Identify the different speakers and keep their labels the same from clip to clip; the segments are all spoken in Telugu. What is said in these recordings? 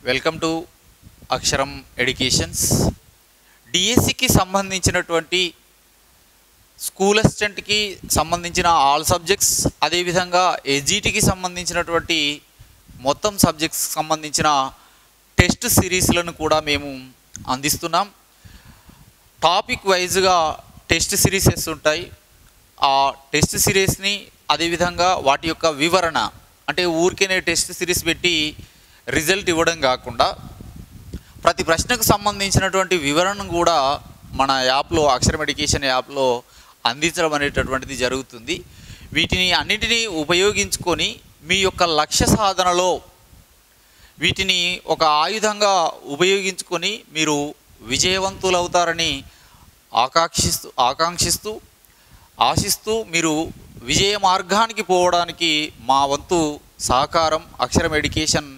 Speaker 1: వెల్కమ్ టు అక్షరం ఎడ్యుకేషన్స్. డిఎస్సికి సంబంధించినటువంటి స్కూల్ అసిస్టెంట్కి సంబంధించిన ఆల్ సబ్జెక్ట్స్, అదేవిధంగా ఎస్జిటికి సంబంధించినటువంటి మొత్తం సబ్జెక్ట్స్ సంబంధించిన టెస్ట్ సిరీస్లను కూడా మేము అందిస్తున్నాం. టాపిక్ వైజ్గా టెస్ట్ సిరీసెస్ ఉంటాయి. ఆ టెస్ట్ సిరీస్ని అదేవిధంగా వాటి యొక్క వివరణ, అంటే ఊరికేనే టెస్ట్ సిరీస్ పెట్టి రిజల్ట్ ఇవ్వడం కాకుండా ప్రతి ప్రశ్నకు సంబంధించినటువంటి వివరణను కూడా మన యాప్లో, అక్షరం ఎడ్యుకేషన్ యాప్లో అందించడం అనేటటువంటిది జరుగుతుంది. వీటిని అన్నిటినీ ఉపయోగించుకొని మీ యొక్క లక్ష్య సాధనలో వీటిని ఒక ఆయుధంగా ఉపయోగించుకొని మీరు విజయవంతులవుతారని ఆశిస్తూ మీరు విజయ మార్గానికి పోవడానికి మా వంతు సహకారం అక్షరం ఎడ్యుకేషన్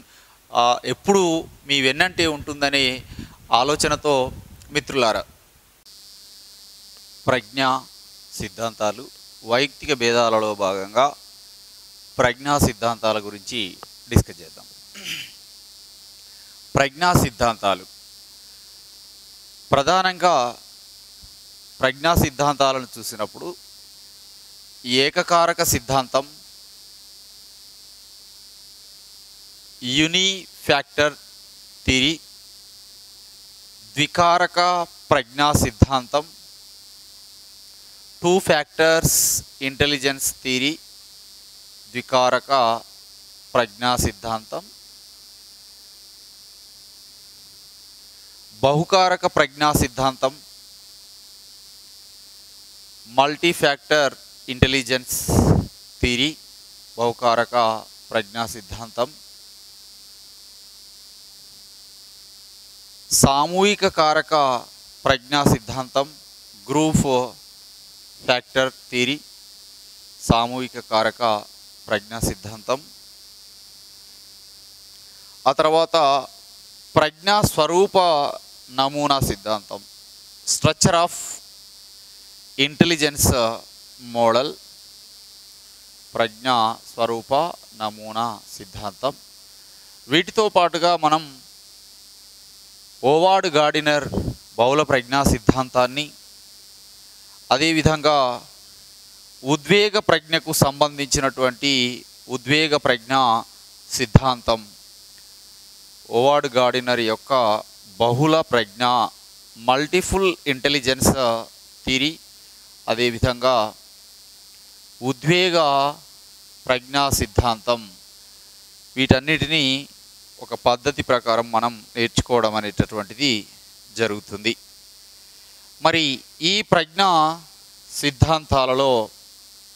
Speaker 1: ఎప్పుడూ మీ వెన్నంటే ఉంటుందనే ఆలోచనతో మిత్రులారా, ప్రజ్ఞా సిద్ధాంతాలు, వైయక్తిక భేదాలలో భాగంగా ప్రజ్ఞా సిద్ధాంతాల గురించి డిస్కస్ చేద్దాం. ప్రజ్ఞా సిద్ధాంతాలు ప్రధానంగా ప్రజ్ఞా సిద్ధాంతాలను చూసినప్పుడు ఏకకారక సిద్ధాంతం, యూనిఫ్యాక్టర్ థియరీ, ద్వికారక ప్రజ్ఞా సిద్ధాంతం, టూ ఫ్యాక్టర్స్ ఇంటెలిజెన్స్ థియరీ, ద్వికారక ప్రజ్ఞా సిద్ధాంతం, బహుకారక ప్రజ్ఞా సిద్ధాంతం, మల్టీ ఫ్యాక్టర్ ఇంటెలిజెన్స్ థియరీ, బహుకారక ప్రజ్ఞా సిద్ధాంతం, సామూహిక కారక ప్రజ్ఞా సిద్ధాంతం, గ్రూప్ ఫ్యాక్టర్ థియరీ, సామూహిక కారక ప్రజ్ఞా సిద్ధాంతం. ఆ తర్వాత ప్రజ్ఞా స్వరూప నమూనా సిద్ధాంతం, స్ట్రక్చర్ ఆఫ్ ఇంటెలిజెన్స్ మోడల్, ప్రజ్ఞా స్వరూప నమూనా సిద్ధాంతం. వీటితో పాటుగా మనం ఓవార్డ్ గార్డినర్ బహుళ ప్రజ్ఞా సిద్ధాంతాన్ని, అదేవిధంగా ఉద్వేగ ప్రజ్ఞకు సంబంధించినటువంటి ఉద్వేగ ప్రజ్ఞా సిద్ధాంతం, ఓవార్డ్ గార్డినర్ యొక్క బహుళ ప్రజ్ఞ మల్టిపుల్ ఇంటెలిజెన్స్ థియరీ, అదేవిధంగా ఉద్వేగ ప్రజ్ఞా సిద్ధాంతం, వీటన్నిటినీ ఒక పద్ధతి ప్రకారం మనం నేర్చుకోవడం అనేటటువంటిది జరుగుతుంది. మరి ఈ ప్రజ్ఞా సిద్ధాంతాలలో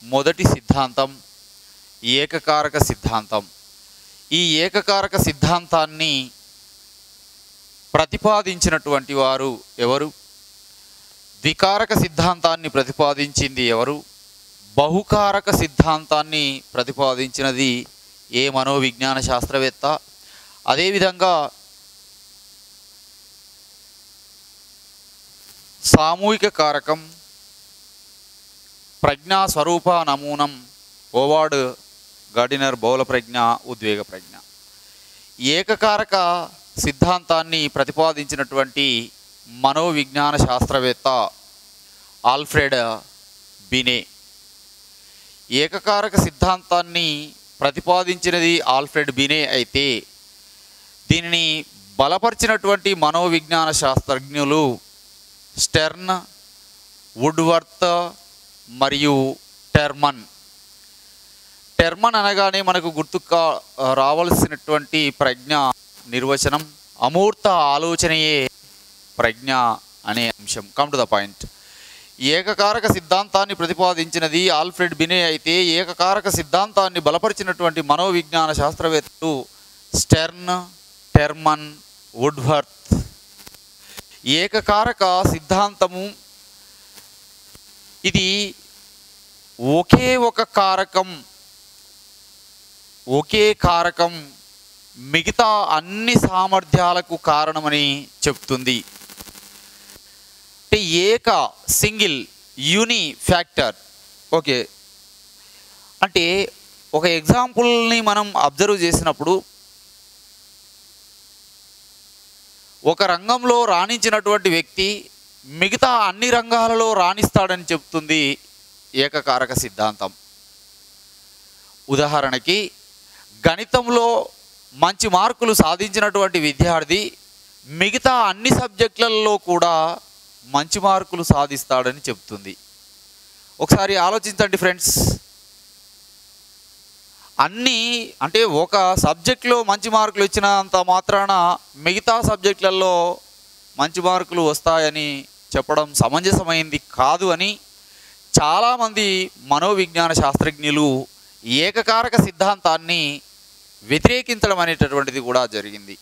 Speaker 1: మొదటి సిద్ధాంతం ఏకకారక సిద్ధాంతం. ఈ ఏకకారక సిద్ధాంతాన్ని ప్రతిపాదించినటువంటి వారు ఎవరు? ద్వికారక సిద్ధాంతాన్ని ప్రతిపాదించింది ఎవరు? బహుకారక సిద్ధాంతాన్ని ప్రతిపాదించినది ఏ మనోవిజ్ఞాన శాస్త్రవేత్త? అదేవిధంగా సామూహిక కారకం, ప్రజ్ఞా స్వరూప నమూనం, ఓవార్డ్ గార్డినర్ బహుళ ప్రజ్ఞ, ఉద్వేగ ప్రజ్ఞ. ఏకకారక సిద్ధాంతాన్ని ప్రతిపాదించినటువంటి మనోవిజ్ఞాన శాస్త్రవేత్త ఆల్ఫ్రెడ్ బినే. ఏకకారక సిద్ధాంతాన్ని ప్రతిపాదించినది ఆల్ఫ్రెడ్ బినే అయితే దీనిని బలపరిచినటువంటి మనోవిజ్ఞాన శాస్త్రజ్ఞులు స్టెర్న్, వుడ్వర్త్ మరియు టెర్మన్. టెర్మన్ అనగానే మనకు గుర్తుకు రావాల్సినటువంటి ప్రజ్ఞ నిర్వచనం అమూర్త ఆలోచనయే ప్రజ్ఞ అనే అంశం. Come to the point. ఏకకారక సిద్ధాంతాన్ని ప్రతిపాదించినది ఆల్ఫ్రెడ్ బినే అయితే ఏకకారక సిద్ధాంతాన్ని బలపరిచినటువంటి మనోవిజ్ఞాన శాస్త్రవేత్తలు స్టెర్న్, టెర్మన్, వుడ్వర్త్. ఏకకారక సిద్ధాంతము ఇది ఒకే కారకం మిగతా అన్ని సామర్థ్యాలకు కారణమని చెప్తుంది. అంటే సింగిల్ యూని ఫ్యాక్టర్. ఓకే, అంటే ఒక ఎగ్జాంపుల్ని మనం అబ్జర్వ్ చేసినప్పుడు ఒక రంగంలో రాణించినటువంటి వ్యక్తి మిగతా అన్ని రంగాలలో రాణిస్తాడని చెప్తుంది ఏకకారక సిద్ధాంతం. ఉదాహరణకి గణితంలో మంచి మార్కులు సాధించినటువంటి విద్యార్థి మిగతా అన్ని సబ్జెక్టులలో కూడా మంచి మార్కులు సాధిస్తాడని చెప్తుంది. ఒకసారి ఆలోచించండి ఫ్రెండ్స్. అన్నీ అంటే ఒక సబ్జెక్టులో మంచి మార్కులు ఇచ్చినంత మాత్రాన మిగతా సబ్జెక్టులలో మంచి మార్కులు వస్తాయని చెప్పడం సమంజసమైంది కాదు అని చాలామంది మనోవిజ్ఞాన శాస్త్రజ్ఞులు ఏకకారక సిద్ధాంతాన్ని వ్యతిరేకించడం అనేటటువంటిది కూడా జరిగింది.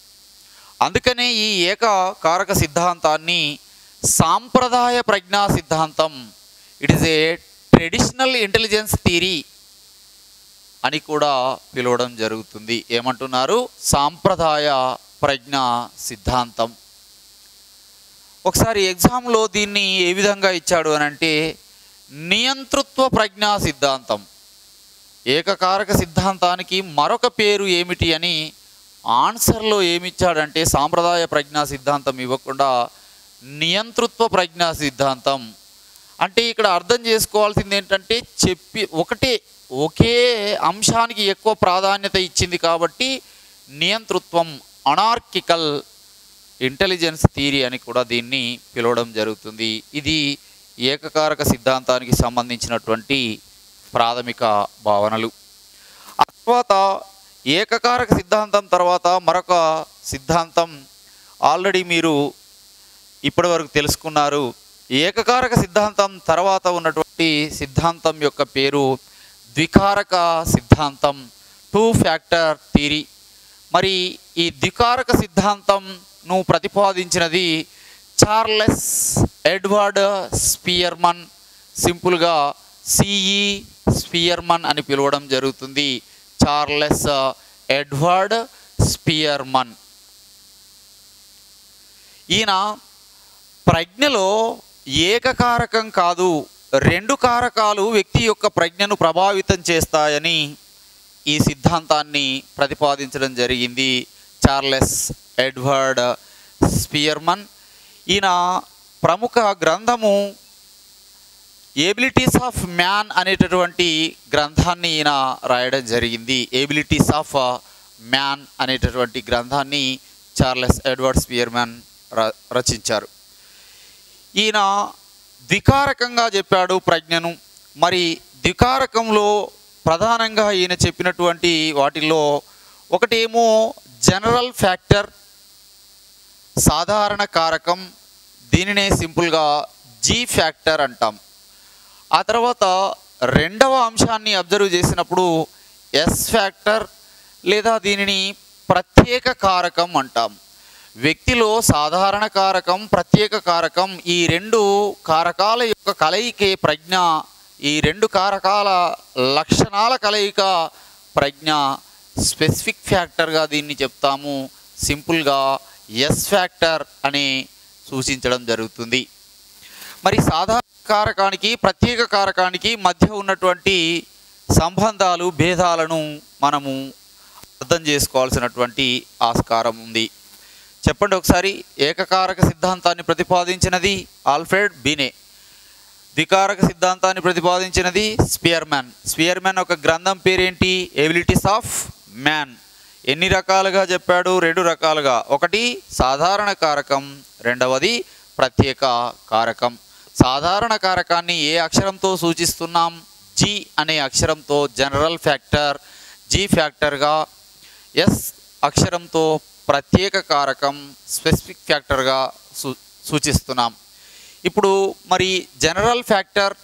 Speaker 1: అందుకనే ఈ ఏకకారక సిద్ధాంతాన్ని సాంప్రదాయ ప్రజ్ఞా సిద్ధాంతం, it is a traditional intelligence theory అని కూడా పిలవడం జరుగుతుంది. ఏమంటున్నారు? సాంప్రదాయ ప్రజ్ఞా సిద్ధాంతం. ఒకసారి ఎగ్జామ్లో దీన్ని ఏ విధంగా ఇచ్చాడు అని అంటే నియంతృత్వ ప్రజ్ఞా సిద్ధాంతం. ఏకకారక సిద్ధాంతానికి మరొక పేరు ఏమిటి అని ఆన్సర్లో ఏమిచ్చాడంటే సాంప్రదాయ ప్రజ్ఞా సిద్ధాంతం ఇవ్వకుండా నియంతృత్వ ప్రజ్ఞా సిద్ధాంతం. అంటే ఇక్కడ అర్థం చేసుకోవాల్సింది ఏంటంటే ఒకే అంశానికి ఎక్కువ ప్రాధాన్యత ఇచ్చింది కాబట్టి నియంతృత్వం, అనార్కికల్ ఇంటెలిజెన్స్ థియరీ అని కూడా దీన్ని పిలవడం జరుగుతుంది. ఇది ఏకకారక సిద్ధాంతానికి సంబంధించినటువంటి ప్రాథమిక భావనలు. ఆ తర్వాత ఏకకారక సిద్ధాంతం తర్వాత మరొక సిద్ధాంతం ఆల్రెడీ మీరు ఇప్పటివరకు తెలుసుకున్నారు. ఏకకారక సిద్ధాంతం తర్వాత ఉన్నటువంటి సిద్ధాంతం యొక్క పేరు ద్వికారక సిద్ధాంతం, 2 ఫ్యాక్టర్ థియరీ. మరి ఈ ద్వికారక సిద్ధాంతంను ప్రతిపాదించినది చార్లెస్ ఎడ్వర్డ్ స్పియర్మన్, సింపుల్గా సిఈ స్పియర్మన్ అని పిలవడం జరుగుతుంది. Charles Edward Spearman. ఈయన ప్రజ్ఞలో ఏకకారకం కాదు, 2 కారకాలు వ్యక్తి యొక్క ప్రజ్ఞను ప్రభావితం చేస్తాయని ఈ సిద్ధాంతాన్ని ప్రతిపాదించడం జరిగింది చార్లెస్ ఎడ్వర్డ్ స్పియర్మన్. ఈయన ప్రముఖ గ్రంథము ఎబిలిటీస్ ఆఫ్ మ్యాన్ అనేటటువంటి గ్రంథాన్ని ఈయన రాయడం జరిగింది. ఎబిలిటీస్ ఆఫ్ మ్యాన్ అనేటటువంటి గ్రంథాన్ని చార్లెస్ ఎడ్వర్డ్ స్పియర్మన్ రచించారు. ఈయన ద్వికారకంగా చెప్పాడు ప్రజ్ఞను. మరి ద్వికారకంలో ప్రధానంగా ఈయన చెప్పినటువంటి వాటిల్లో ఒకటేమో జనరల్ ఫ్యాక్టర్, సాధారణ కారకం, దీనినే సింపుల్గా జీ ఫ్యాక్టర్ అంటాం. ఆ తర్వాత రెండవ అంశాన్ని అబ్జర్వ్ చేసినప్పుడు ఎస్ ఫ్యాక్టర్ లేదా దీనిని ప్రత్యేక కారకం అంటాం. వ్యక్తిలో సాధారణ కారకం, ప్రత్యేక కారకం, ఈ 2 కారకాల యొక్క కలయికే ప్రజ్ఞ. ఈ 2 కారకాల లక్షణాల కలయిక ప్రజ్ఞ. స్పెసిఫిక్ ఫ్యాక్టర్గా దీన్ని చెప్తాము. సింపుల్గా ఎస్ ఫ్యాక్టర్ అని సూచించడం జరుగుతుంది. మరి సాధారణ కారకానికి, ప్రత్యేక కారకానికి మధ్య ఉన్నటువంటి సంబంధాలు, భేదాలను మనము అర్థం చేసుకోవాల్సినటువంటి ఆస్కారం ఉంది. చెప్పండి ఒకసారి. ఏకకారక సిద్ధాంతాన్ని ప్రతిపాదించినది ఆల్ఫ్రెడ్ బినే, ద్వికారక సిద్ధాంతాన్ని ప్రతిపాదించినది స్పియర్మన్. స్పియర్మన్ ఒక గ్రంథం పేరేంటి? Abilities of man. ఎన్ని రకాలుగా చెప్పాడు? 2 రకాలుగా. ఒకటి సాధారణ కారకం, రెండవది ప్రత్యేక కారకం. సాధారణ కారకాన్ని ఏ అక్షరంతో సూచిస్తున్నాం? జీ అనే అక్షరంతో జనరల్ ఫ్యాక్టర్, జీ ఫ్యాక్టర్గా. ఎస్ అక్షరంతో ప్రత్యేక కారకం, స్పెసిఫిక్ ఫ్యాక్టర్గా సూచిస్తున్నాం. ఇప్పుడు మరి జనరల్ ఫ్యాక్టర్,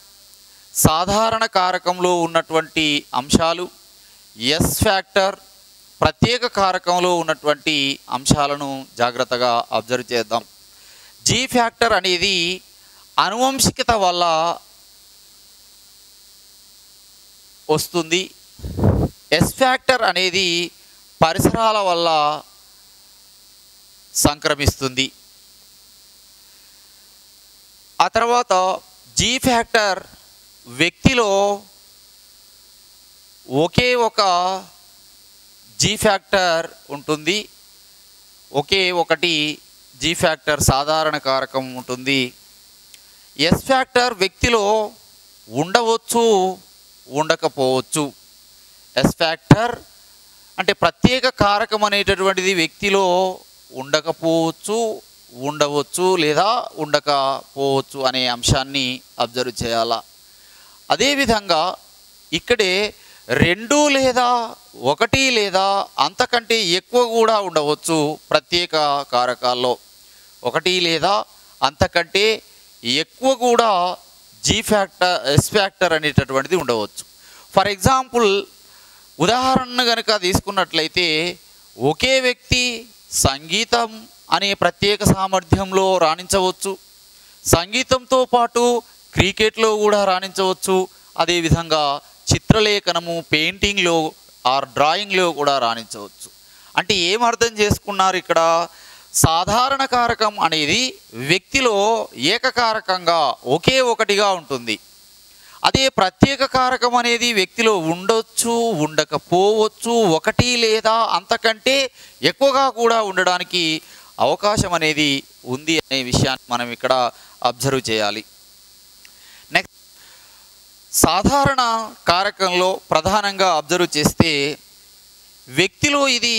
Speaker 1: సాధారణ కారకంలో ఉన్నటువంటి అంశాలు, ఎస్ ఫ్యాక్టర్, ప్రత్యేక కారకంలో ఉన్నటువంటి అంశాలను జాగ్రత్తగా అబ్జర్వ్ చేద్దాం. జీ ఫ్యాక్టర్ అనేది అనువంశికత వల్ల వస్తుంది. ఎస్ ఫ్యాక్టర్ అనేది పరిసరాల వల్ల సంక్రమిస్తుంది. ఆ తర్వాత జీ ఫ్యాక్టర్ వ్యక్తిలో ఒకే ఒక జీ ఫ్యాక్టర్ ఉంటుంది, ఒకే ఒకటి జీ ఫ్యాక్టర్ సాధారణ కారకం ఉంటుంది. ఎస్ ఫ్యాక్టర్ వ్యక్తిలో ఉండవచ్చు, ఉండకపోవచ్చు. ఎస్ ఫ్యాక్టర్ అంటే ప్రత్యేక కారకం అనేటటువంటిది వ్యక్తిలో ఉండకపోవచ్చు, ఉండవచ్చు లేదా ఉండకపోవచ్చు అనే అంశాన్ని అబ్జర్వ్ చేయాలా. అదేవిధంగా ఇక్కడే 2 లేదా 1 లేదా అంతకంటే ఎక్కువ కూడా ఉండవచ్చు. ప్రత్యేక కారకాల్లో 1 లేదా అంతకంటే ఎక్కువ కూడా జీ ఫ్యాక్టర్ ఎస్ ఫ్యాక్టర్ అనేటటువంటిది ఉండవచ్చు. ఫర్ ఎగ్జాంపుల్ ఉదాహరణ కనుక తీసుకున్నట్లయితే ఒకే వ్యక్తి సంగీతం అనే ప్రత్యేక సామర్థ్యంలో రాణించవచ్చు, సంగీతంతో పాటు క్రికెట్లో కూడా రాణించవచ్చు, అదేవిధంగా చిత్రలేఖనము పెయింటింగ్లో ఆర్ డ్రాయింగ్లో కూడా రాణించవచ్చు. అంటే ఏం అర్థం చేసుకున్నారు ఇక్కడ? సాధారణ కారకం అనేది వ్యక్తిలో ఏకకారకంగా ఒకే ఒకటిగా ఉంటుంది. అదే ప్రత్యేక కారకం అనేది వ్యక్తిలో ఉండొచ్చు, ఉండకపోవచ్చు, 1 లేదా అంతకంటే ఎక్కువగా కూడా ఉండడానికి అవకాశం అనేది ఉంది అనే విషయాన్ని మనం ఇక్కడ అబ్జర్వ్ చేయాలి. నెక్స్ట్ సాధారణ కారకంలో ప్రధానంగా అబ్జర్వ్ చేస్తే వ్యక్తిలో ఇది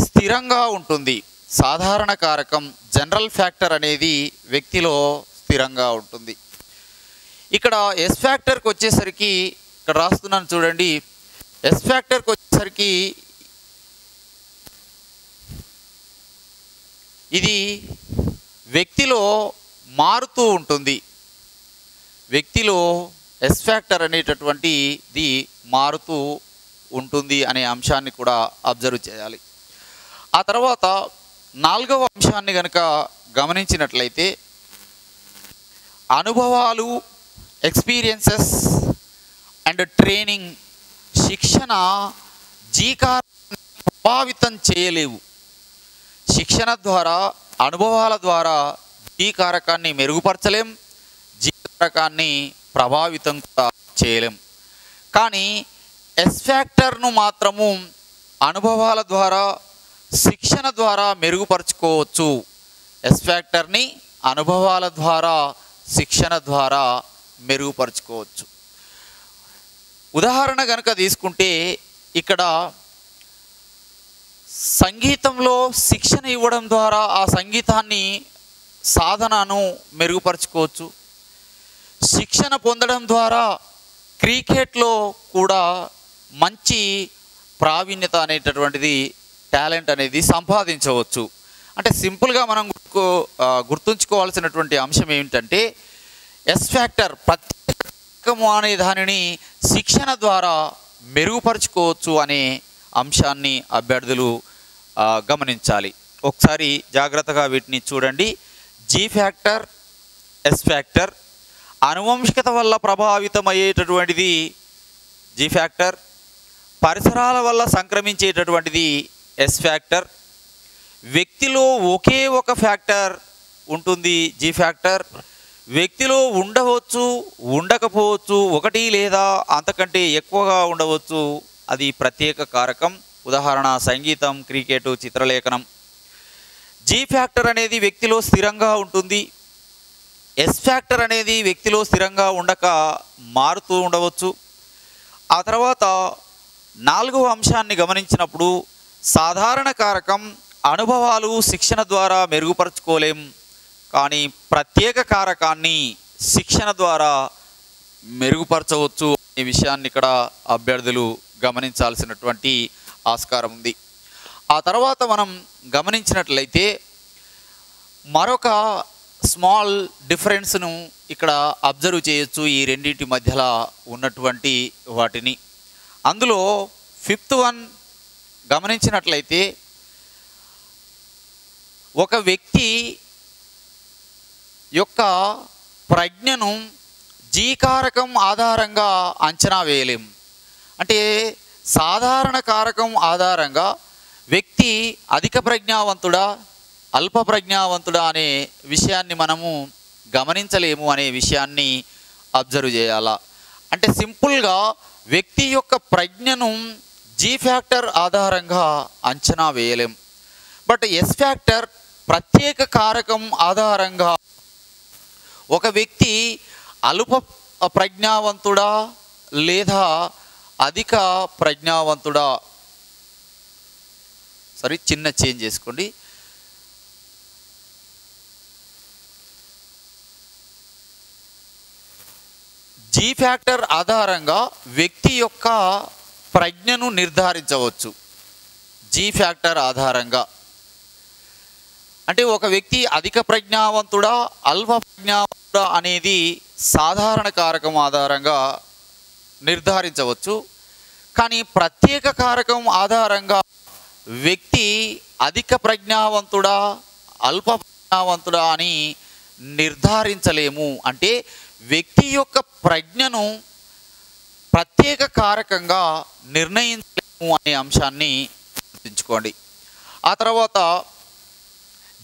Speaker 1: స్థిరంగా ఉంటుంది. సాధారణ కారకం జనరల్ ఫ్యాక్టర్ అనేది వ్యక్తిలో స్థిరంగా ఉంటుంది. ఇక్కడ ఎస్ ఫ్యాక్టర్కి వచ్చేసరికి ఇక్కడ రాస్తున్నాను చూడండి. ఎస్ ఫ్యాక్టర్కి వచ్చేసరికి ఇది వ్యక్తిలో మారుతూ ఉంటుంది. వ్యక్తిలో ఎస్ ఫ్యాక్టర్ అనేటటువంటిది మారుతూ ఉంటుంది అనే అంశాన్ని కూడా అబ్జర్వ్ చేయాలి. ఆ తర్వాత 4వ అంశాన్ని కనుక గమనించినట్లయితే అనుభవాలు, ఎక్స్పీరియన్సెస్ అండ్ ట్రైనింగ్, శిక్షణ జీకారాన్ని ప్రభావితం చేయలేవు. శిక్షణ ద్వారా, అనుభవాల ద్వారా జీకారకాన్ని మెరుగుపరచలేం, జీకారకాన్ని ప్రభావితం కూడా చేయలేం. కానీ ఎస్ ఫ్యాక్టర్ను మాత్రము అనుభవాల ద్వారా, శిక్షణ ద్వారా మెరుగుపరుచుకోవచ్చు. ఎస్ ఫ్యాక్టర్ని అనుభవాల ద్వారా, శిక్షణ ద్వారా మెరుగుపరుచుకోవచ్చు. ఉదాహరణ కనుక తీసుకుంటే ఇక్కడ సంగీతంలో శిక్షణ ఇవ్వడం ద్వారా ఆ సంగీతాన్ని సాధనను మెరుగుపరుచుకోవచ్చు. శిక్షణ పొందడం ద్వారా క్రికెట్లో కూడా మంచి ప్రావీణ్యత అనేటటువంటిది, టాలెంట్ అనేది సంపాదించవచ్చు. అంటే సింపుల్గా మనం గుర్తుంచుకోవాల్సినటువంటి అంశం ఏమిటంటే ఎస్ ఫ్యాక్టర్ ప్రత్యేకము అనే దానిని శిక్షణ ద్వారా మెరుగుపరుచుకోవచ్చు అనే అంశాన్ని అభ్యర్థులు గమనించాలి. ఒకసారి జాగ్రత్తగా వీటిని చూడండి. జీ ఫ్యాక్టర్, ఎస్ ఫ్యాక్టర్, అనువంశికత వల్ల ప్రభావితమయ్యేటటువంటిది జీ ఫ్యాక్టర్, పరిసరాల వల్ల సంక్రమించేటటువంటిది ఎస్ ఫ్యాక్టర్, వ్యక్తిలో ఒకే ఒక ఫ్యాక్టర్ ఉంటుంది జీ ఫ్యాక్టర్, వ్యక్తిలో ఉండవచ్చు, ఉండకపోవచ్చు, 1 లేదా అంతకంటే ఎక్కువగా ఉండవచ్చు, అది ప్రత్యేక కారకం. ఉదాహరణ సంగీతం, క్రికెట్, చిత్రలేఖనం. జీ ఫ్యాక్టర్ అనేది వ్యక్తిలో స్థిరంగా ఉంటుంది. ఎస్ ఫ్యాక్టర్ అనేది వ్యక్తిలో స్థిరంగా ఉండక మారుతూ ఉండవచ్చు. ఆ తర్వాత 4వ అంశాన్ని గమనించినప్పుడు సాధారణ కారకం అనుభవాలు, శిక్షణ ద్వారా మెరుగుపరచుకోలేం, కానీ ప్రత్యేక కారకాన్ని శిక్షణ ద్వారా మెరుగుపరచవచ్చు అనే విషయాన్ని ఇక్కడ అభ్యర్థులు గమనించాల్సినటువంటి ఆస్కారం ఉంది. ఆ తర్వాత మనం గమనించినట్లయితే మరొక స్మాల్ డిఫరెన్స్ను ఇక్కడ అబ్జర్వ్ చేయొచ్చు ఈ రెండింటి మధ్యలో ఉన్నటువంటి వాటిని. అందులో 5th వన్ గమనించినట్లయితే ఒక వ్యక్తి యొక్క ప్రజ్ఞను జీకారకం ఆధారంగా అంచనా వేయలేం. అంటే సాధారణ కారకం ఆధారంగా వ్యక్తి అధిక ప్రజ్ఞావంతుడా, అల్ప ప్రజ్ఞావంతుడా అనే విషయాన్ని మనము గమనించలేము అనే విషయాన్ని అబ్జర్వ్ చేయాలా. అంటే సింపుల్గా వ్యక్తి యొక్క ప్రజ్ఞను జీ ఫ్యాక్టర్ ఆధారంగా అంచనా వేయలేం. బట్ ఎస్ ఫ్యాక్టర్ ప్రత్యేక కారకం ఆధారంగా ఒక వ్యక్తి అల్ప ప్రజ్ఞావంతుడా లేదా అధిక ప్రజ్ఞావంతుడా? సరే, చిన్న చేంజ్ చేసుకోండి. జీ ఫ్యాక్టర్ ఆధారంగా వ్యక్తి యొక్క ప్రజ్ఞను నిర్ధారించవచ్చు. జీ ఫ్యాక్టర్ ఆధారంగా అంటే ఒక వ్యక్తి అధిక ప్రజ్ఞావంతుడా అల్ప ప్రజ్ఞావంతుడా అనేది సాధారణ కారకం ఆధారంగా నిర్ధారించవచ్చు. కానీ ప్రత్యేక కారకం ఆధారంగా వ్యక్తి అధిక ప్రజ్ఞావంతుడా అల్ప ప్రజ్ఞావంతుడా అని నిర్ధారించలేము. అంటే వ్యక్తి యొక్క ప్రజ్ఞను ప్రత్యేక కారకంగా నిర్ణయించలేము అనే అంశాన్ని గుర్తుంచుకోండి. ఆ తర్వాత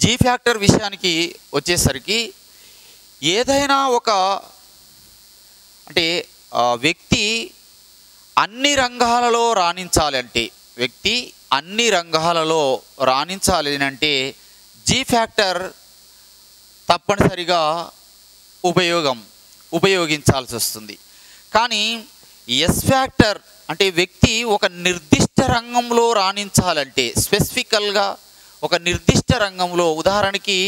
Speaker 1: జీ ఫ్యాక్టర్ విషయానికి వచ్చేసరికి ఏదైనా ఒక అంటే వ్యక్తి అన్ని రంగాలలో రాణించాలంటే అంటే జీ ఫ్యాక్టర్ తప్పనిసరిగా ఉపయోగించాల్సి వస్తుంది. కానీ ఎస్ ఫ్యాక్టర్ అంటే వ్యక్తి ఒక నిర్దిష్ట రంగంలో రాణించాలంటే, స్పెసిఫికల్గా ఒక నిర్దిష్ట రంగంలో, ఉదాహరణకి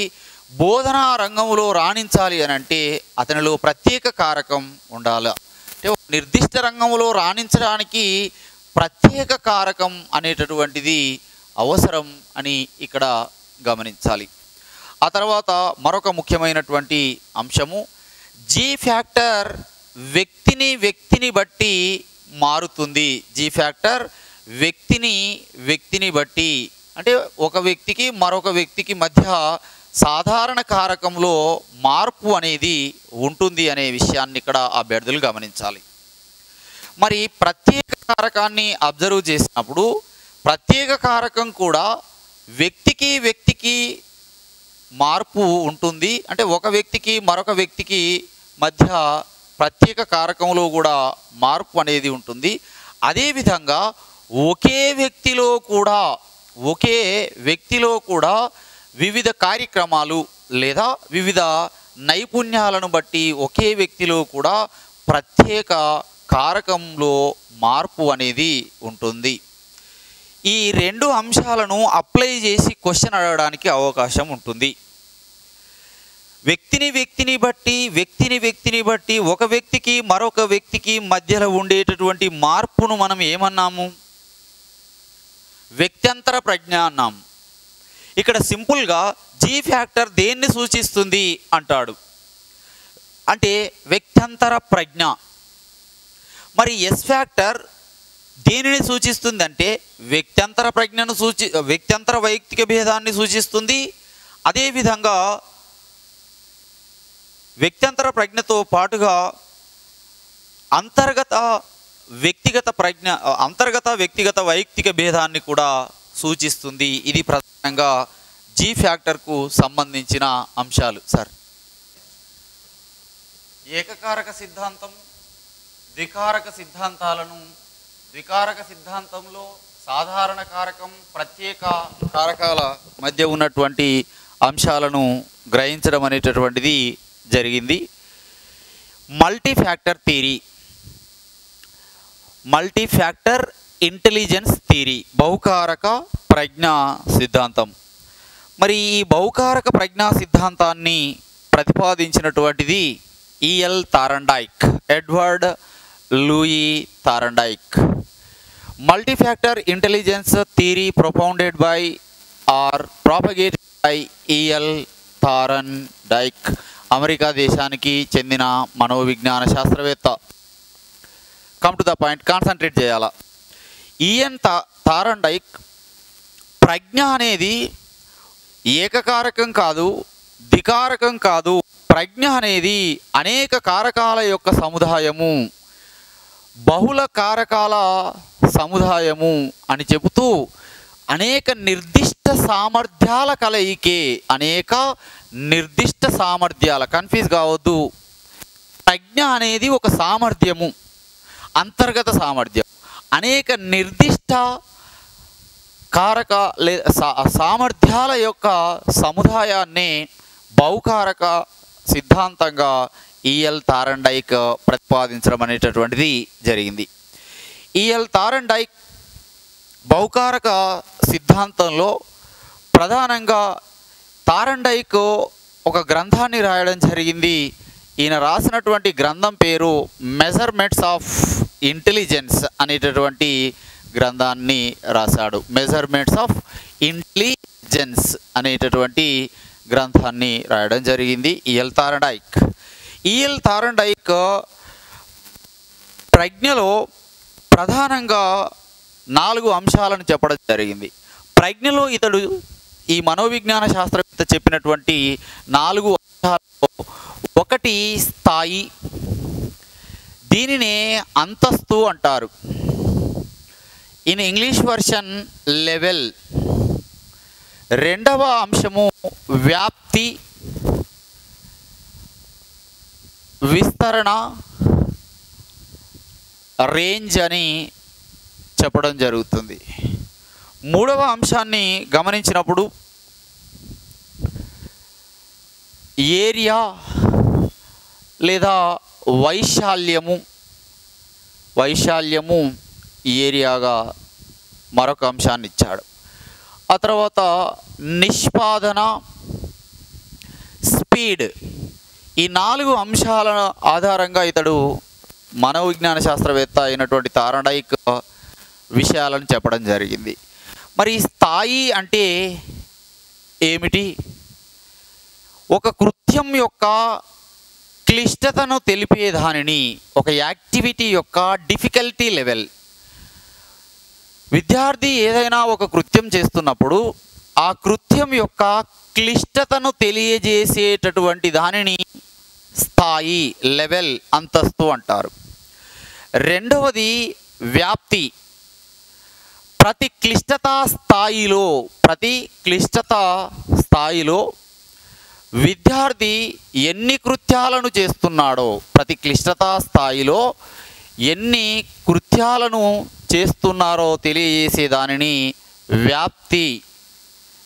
Speaker 1: బోధనా రంగంలో రాణించాలి అని అంటే అతనిలో ప్రత్యేక కారకం ఉండాలి. అంటే ఒక నిర్దిష్ట రంగంలో రాణించడానికి ప్రత్యేక కారకం అనేటటువంటిది అవసరం అని ఇక్కడ గమనించాలి. ఆ తర్వాత మరొక ముఖ్యమైనటువంటి అంశము, జీ ఫ్యాక్టర్ వ్యక్తిని బట్టి మారుతుంది. జీ ఫ్యాక్టర్ వ్యక్తిని బట్టి అంటే ఒక వ్యక్తికి మరొక వ్యక్తికి మధ్య సాధారణ కారకంలో మార్పు అనేది ఉంటుంది అనే విషయాన్ని ఇక్కడ అభ్యర్థులు గమనించాలి. మరి ప్రత్యేక కారకాన్ని అబ్జర్వ్ చేసినప్పుడు ప్రత్యేక కారకం కూడా వ్యక్తికి మార్పు ఉంటుంది. అంటే ఒక వ్యక్తికి మరొక వ్యక్తికి మధ్య ప్రత్యేక కారకంలో కూడా మార్పు అనేది ఉంటుంది. అదేవిధంగా ఒకే వ్యక్తిలో కూడా వివిధ కార్యక్రమాలు లేదా వివిధ నైపుణ్యాలను బట్టి ఒకే వ్యక్తిలో కూడా ప్రత్యేక కారకంలో మార్పు అనేది ఉంటుంది. ఈ రెండు అంశాలను అప్లై చేసి క్వశ్చన్ అడగడానికి అవకాశం ఉంటుంది. వ్యక్తిని బట్టి ఒక వ్యక్తికి మరొక వ్యక్తికి మధ్యలో ఉండేటటువంటి మార్పును మనం ఏమన్నాము? వ్యక్త్యంతర ప్రజ్ఞ అన్నాము. ఇక్కడ సింపుల్గా జీ ఫ్యాక్టర్ దేన్ని సూచిస్తుంది అంటాడు అంటే వ్యక్త్యంతర ప్రజ్ఞ. మరి ఎస్ ఫ్యాక్టర్ దేనిని సూచిస్తుంది అంటే వ్యక్త్యంతర ప్రజ్ఞను వ్యక్త్యంతర వైయక్తిక భేదాన్ని సూచిస్తుంది. అదేవిధంగా వ్యక్త్యంతర ప్రజ్ఞతో పాటుగా అంతర్గత వ్యక్తిగత వైయక్తిక భేదాన్ని కూడా సూచిస్తుంది. ఇది ప్రధానంగా జీ ఫ్యాక్టర్కు సంబంధించిన అంశాలు. సార్, ఏకకారక సిద్ధాంతం, ద్వికారక సిద్ధాంతాలను, ద్వికారక సిద్ధాంతంలో సాధారణ కారకం ప్రత్యేక కారకాల మధ్య ఉన్నటువంటి అంశాలను గ్రహించడం అనేటటువంటిది జరిగింది. మల్టీ ఫ్యాక్టర్ ఇంటెలిజెన్స్ థియరీ, బహుకారక ప్రజ్ఞా సిద్ధాంతం. మరి ఈ బహుకారక ప్రజ్ఞా సిద్ధాంతాన్ని ప్రతిపాదించినటువంటిది E L Thorndike, Edward Louis Thorndike. Multi factor intelligence theory propounded by or propagated by E L Thorndike, America దేశానికి చెందిన మనోవిజ్ఞాన శాస్త్రవేత్త. Come to the point, concentrate చేయాలా. ఈఎన్ థారండైక్ ప్రజ్ఞ అనేది ఏకకారకం కాదు, ద్వికారకం కాదు, ప్రజ్ఞ అనేది అనేక కారకాల యొక్క సముదాయము, బహుళ కారకాల సముదాయము అని చెబుతూ అనేక నిర్దిష్ట సామర్థ్యాల కలయికే, అనేక నిర్దిష్ట సామర్థ్యాల, కన్ఫ్యూజ్ కావద్దు, ప్రజ్ఞ అనేది ఒక సామర్థ్యము, అంతర్గత సామర్థ్యం, అనేక నిర్దిష్ట కారక సామర్థ్యాల యొక్క సముదాయాన్ని బహుకారక సిద్ధాంతంగా ఈఎల్ థారండైక్ ప్రతిపాదించడం అనేటటువంటిది జరిగింది. ఈఎల్ థారండైక్ బహుకారక సిద్ధాంతంలో ప్రధానంగా థారండైక్ ఒక గ్రంథాన్ని రాయడం జరిగింది. ఈయన రాసినటువంటి గ్రంథం పేరు మెజర్మెంట్స్ ఆఫ్ ఇంటెలిజెన్స్ అనేటటువంటి గ్రంథాన్ని రాశాడు. మెజర్మెంట్స్ ఆఫ్ ఇంటెలిజెన్స్ అనేటటువంటి గ్రంథాన్ని రాయడం జరిగింది ఈఎల్ థారండైక్. ఈఎల్ థారండైక్ ప్రజ్ఞలో ప్రధానంగా 4 అంశాలను చెప్పడం జరిగింది. ప్రజ్ఞలో ఇతడు ఈ మనోవిజ్ఞాన శాస్త్రవేత్త చెప్పినటువంటి 4 అంశాలలో ఒకటి స్థాయి, దీనినే అంతస్తు అంటారు. In English version level. రెండవ అంశము వ్యాప్తి, విస్తరణ, రేంజ్ అని చెప్పడం జరుగుతుంది. మూడవ అంశాన్ని గమనించినప్పుడు ఏరియా లేదా వైశాల్యము ఏరియాగా మరొక అంశాన్ని ఇచ్చాడు. ఆ తర్వాత నిష్పాదన, స్పీడ్. ఈ 4 అంశాల ఆధారంగా ఇతడు మనోవిజ్ఞాన శాస్త్రవేత్త అయినటువంటి థారండైక్ విషయాలను చెప్పడం జరిగింది. మరి స్థాయి అంటే ఏమిటి? ఒక కృత్యం యొక్క క్లిష్టతను తెలిపే దానిని, ఒక యాక్టివిటీ యొక్క డిఫికల్టీ లెవెల్. విద్యార్థి ఏదైనా ఒక కృత్యం చేస్తున్నప్పుడు ఆ కృత్యం యొక్క క్లిష్టతను తెలియజేసేటటువంటి దానిని స్థాయి, లెవెల్, అంతస్తు అంటారు. రెండవది వ్యాప్తి. ప్రతి క్లిష్టత స్థాయిలో విద్యార్థి ఎన్ని కృత్యాలను చేస్తున్నాడో, ప్రతి క్లిష్టతా స్థాయిలో ఎన్ని కృత్యాలను చేస్తున్నారో తెలియజేసే దానిని వ్యాప్తి,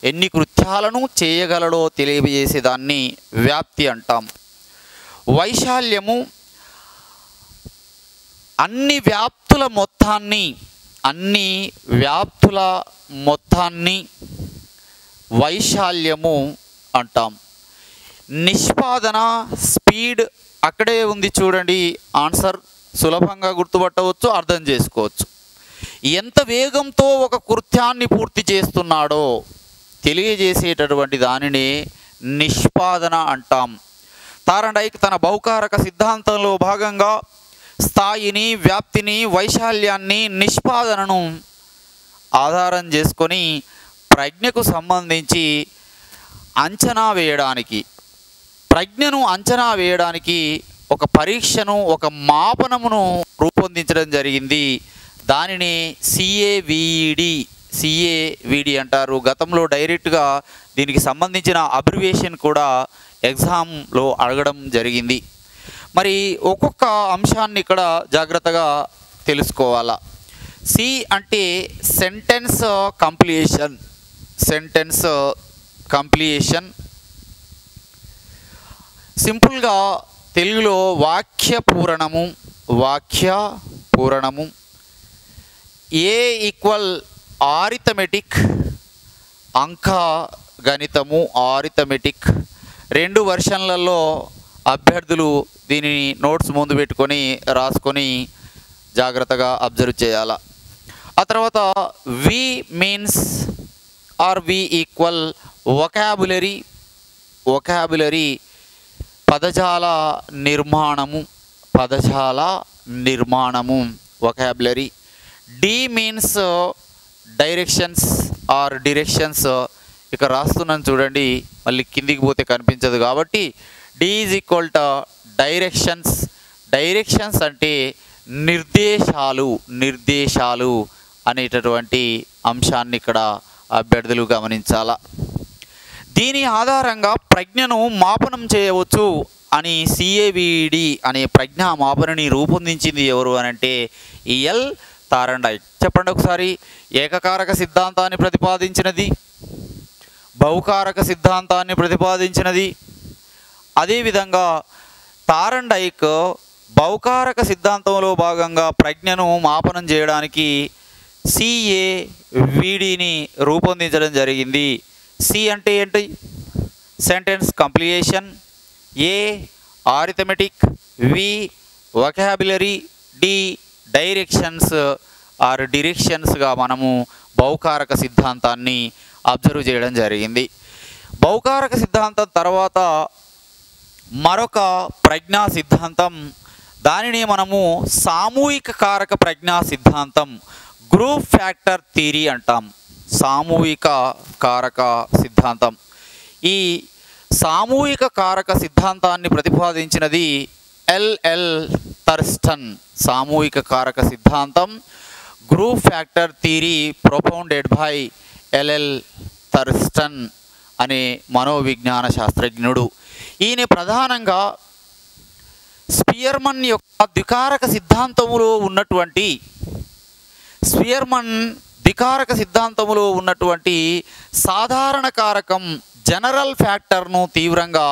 Speaker 1: ఎన్ని కృత్యాలను చేయగలడో తెలియజేసేదాన్ని వ్యాప్తి అంటాం. వైశాల్యము అన్ని వ్యాప్తుల మొత్తాన్ని వైశాల్యము అంటాం. నిష్పాదన, స్పీడ్ అక్కడే ఉంది చూడండి, ఆన్సర్ సులభంగా గుర్తుపట్టవచ్చు, అర్థం చేసుకోవచ్చు. ఎంత వేగంతో ఒక కృత్యాన్ని పూర్తి చేస్తున్నాడో తెలియజేసేటటువంటి దానిని నిష్పాదన అంటాం. థారండైక్ తన బహుకారక సిద్ధాంతంలో భాగంగా స్థాయిని, వ్యాప్తిని, వైశాల్యాన్ని, నిష్పాదనను ఆధారం చేసుకొని ప్రజ్ఞకు సంబంధించి ప్రజ్ఞను అంచనా వేయడానికి ఒక పరీక్షను, ఒక మాపనమును రూపొందించడం జరిగింది. దానిని సిఏవిడి అంటారు. గతంలో డైరెక్ట్గా దీనికి సంబంధించిన అబ్రివేషన్ కూడా ఎగ్జామ్లో అడగడం జరిగింది. మరి ఒక్కొక్క అంశాన్ని ఇక్కడ జాగ్రత్తగా తెలుసుకోవాలా. సి అంటే సెంటెన్స్ కంప్లీషన్. సింపుల్గా తెలుగులో వాక్య పూరణము. ఏ ఈక్వల్ ఆరిథమెటిక్, అంక గణితము, ఆరిథమెటిక్. 2 వర్షన్లలో అభ్యర్థులు దీనిని నోట్స్ ముందు పెట్టుకొని రాసుకొని జాగ్రత్తగా అబ్జర్వ్ చేయాల. ఆ తర్వాత V means or V equal vocabulary, పదజాల నిర్మాణము వొకాబులరీ. D means directions. ఇక రాస్తున్నాను చూడండి, మళ్ళీ కిందికి పోతే కనిపించదు కాబట్టి D is equal to directions అంటే నిర్దేశాలు అనేటటువంటి అంశాన్ని ఇక్కడ అభ్యర్థులు గమనించాల. దీని ఆధారంగా ప్రజ్ఞను మాపనం చేయవచ్చు అని సిఏవిడి అనే ప్రజ్ఞా మాపనని రూపొందించింది ఎవరు అనంటే ఈఎల్ థారండైక్. చెప్పండి ఒకసారి. ఏకకారక సిద్ధాంతాన్ని ప్రతిపాదించినది, బహుకారక సిద్ధాంతాన్ని ప్రతిపాదించినది. అదేవిధంగా థారండైక్ బహుకారక సిద్ధాంతంలో భాగంగా ప్రజ్ఞను మాపనం చేయడానికి CAVDని రూపొందించడం జరిగింది. సి అంటే ఏంటి? Sentence completion, A arithmetic, V vocabulary, D directions or డిరెక్షన్స్గా మనము బహుకారక సిద్ధాంతాన్ని అబ్జర్వ్ చేయడం జరిగింది. బహుకారక సిద్ధాంతం తర్వాత మరొక ప్రజ్ఞా సిద్ధాంతం, దానిని మనము సామూహిక కారక ప్రజ్ఞా సిద్ధాంతం, గ్రూప్ ఫ్యాక్టర్ థియరీ అంటాం. సామూహిక కారక సిద్ధాంతం. ఈ సామూహిక కారక సిద్ధాంతాన్ని ప్రతిపాదించినది LL థర్స్టన్. సామూహిక కారక సిద్ధాంతం, group factor theory propounded by LL Thurstone అనే మనోవిజ్ఞాన శాస్త్రజ్ఞుడు. ఈయన ప్రధానంగా స్పియర్మన్ యొక్క ద్వికారక సిద్ధాంతములో ఉన్నటువంటి సాధారణ కారకం జనరల్ ఫ్యాక్టర్ను తీవ్రంగా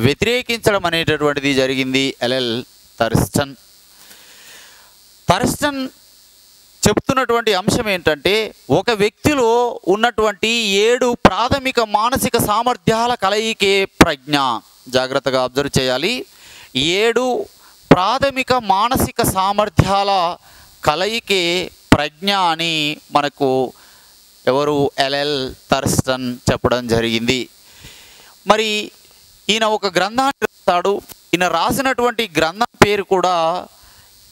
Speaker 1: వ్యతిరేకించడం అనేటటువంటిది జరిగింది. LL థర్స్టన్ చెప్తున్నటువంటి అంశం ఏంటంటే, ఒక వ్యక్తిలో ఉన్నటువంటి 7 ప్రాథమిక మానసిక సామర్థ్యాల కలయికే ప్రజ్ఞ. జాగ్రత్తగా అబ్జర్వ్ చేయాలి. 7 ప్రాథమిక మానసిక సామర్థ్యాల కలయికే ప్రజ్ఞ అని మనకు ఎవరు? LL థర్స్టన్ చెప్పడం జరిగింది. మరి ఈయన ఒక గ్రంథాన్ని రాస్తాడు. ఈయన రాసినటువంటి గ్రంథం పేరు కూడా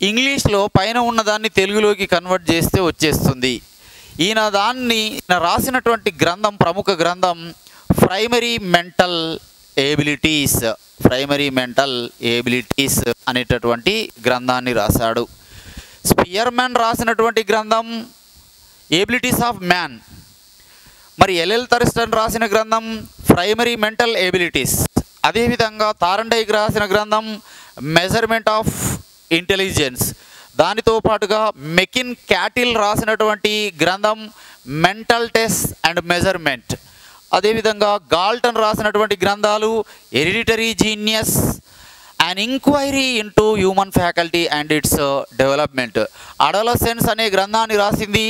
Speaker 1: ఇంగ్లీష్లో పైన ఉన్నదాన్ని తెలుగులోకి కన్వర్ట్ చేస్తే వచ్చేస్తుంది. ఈయన రాసినటువంటి గ్రంథం, ప్రముఖ గ్రంథం ప్రైమరీ మెంటల్ ఎబిలిటీస్ అనేటటువంటి గ్రంథాన్ని రాశాడు. స్పియర్మన్ రాసినటువంటి గ్రంథం ఎబిలిటీస్ ఆఫ్ మ్యాన్. మరి LL థర్స్టన్ రాసిన గ్రంథం ప్రైమరీ మెంటల్ ఎబిలిటీస్. అదేవిధంగా థారండైక్ రాసిన గ్రంథం మెజర్మెంట్ ఆఫ్ ఇంటెలిజెన్స్. దానితో పాటుగా మెకిన్ క్యాటిల్ రాసినటువంటి గ్రంథం మెంటల్ టెస్ట్ అండ్ మెజర్మెంట్. అదేవిధంగా గాల్టన్ రాసినటువంటి గ్రంథాలు hereditary genius, an inquiry into human faculty and its development. Adolescence అనే గ్రంథాన్ని రాసింది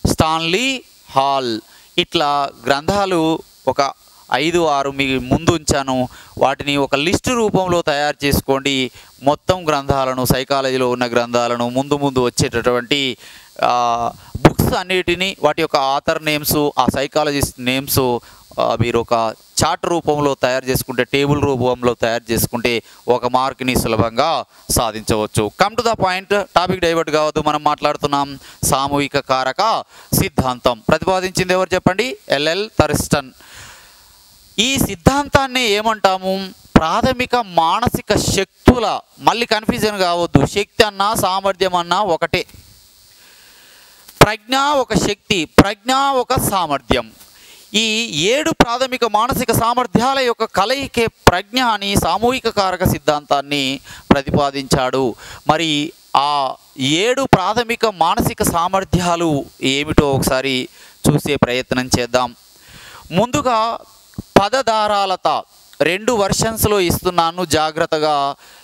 Speaker 1: స్టాన్లీ హాల్. ఇట్లా గ్రంథాలు ఒక 5-6 మీ ముందు ఉంచాను. వాటిని ఒక లిస్టు రూపంలో తయారు చేసుకోండి. మొత్తం గ్రంథాలను, సైకాలజీలో ఉన్న గ్రంథాలను, ముందు వచ్చేటటువంటి బుక్స్ అన్నిటినీ, వాటి యొక్క ఆథర్ నేమ్స్, ఆ సైకాలజిస్ట్ నేమ్స్ మీరు ఒక చార్ట్ రూపంలో తయారు చేసుకుంటే, టేబుల్ రూపంలో తయారు చేసుకుంటే ఒక మార్క్ని సులభంగా సాధించవచ్చు. Come to the point. Topic divert కావద్దు. మనం మాట్లాడుతున్నాం సామూహిక కారక సిద్ధాంతం. ప్రతిపాదించింది ఎవరు చెప్పండి? LL Thurstone. ఈ సిద్ధాంతాన్ని ఏమంటాము? ప్రాథమిక మానసిక శక్తుల, మళ్ళీ కన్ఫ్యూజన్ కావద్దు, శక్తి అన్నా సామర్థ్యం అన్నా ఒకటే. ప్రజ్ఞ ఒక శక్తి, ప్రజ్ఞ ఒక సామర్థ్యం. ఈ 7 ప్రాథమిక మానసిక సామర్థ్యాల యొక్క కలయికే ప్రజ్ఞ అని సామూహిక కారక సిద్ధాంతాన్ని ప్రతిపాదించాడు. మరి ఆ 7 ప్రాథమిక మానసిక సామర్థ్యాలు ఏమిటో ఒకసారి చూసే ప్రయత్నం చేద్దాం. ముందుగా పదధారాలత. 2 వెర్షన్స్లో ఇస్తున్నాను, జాగ్రత్తగా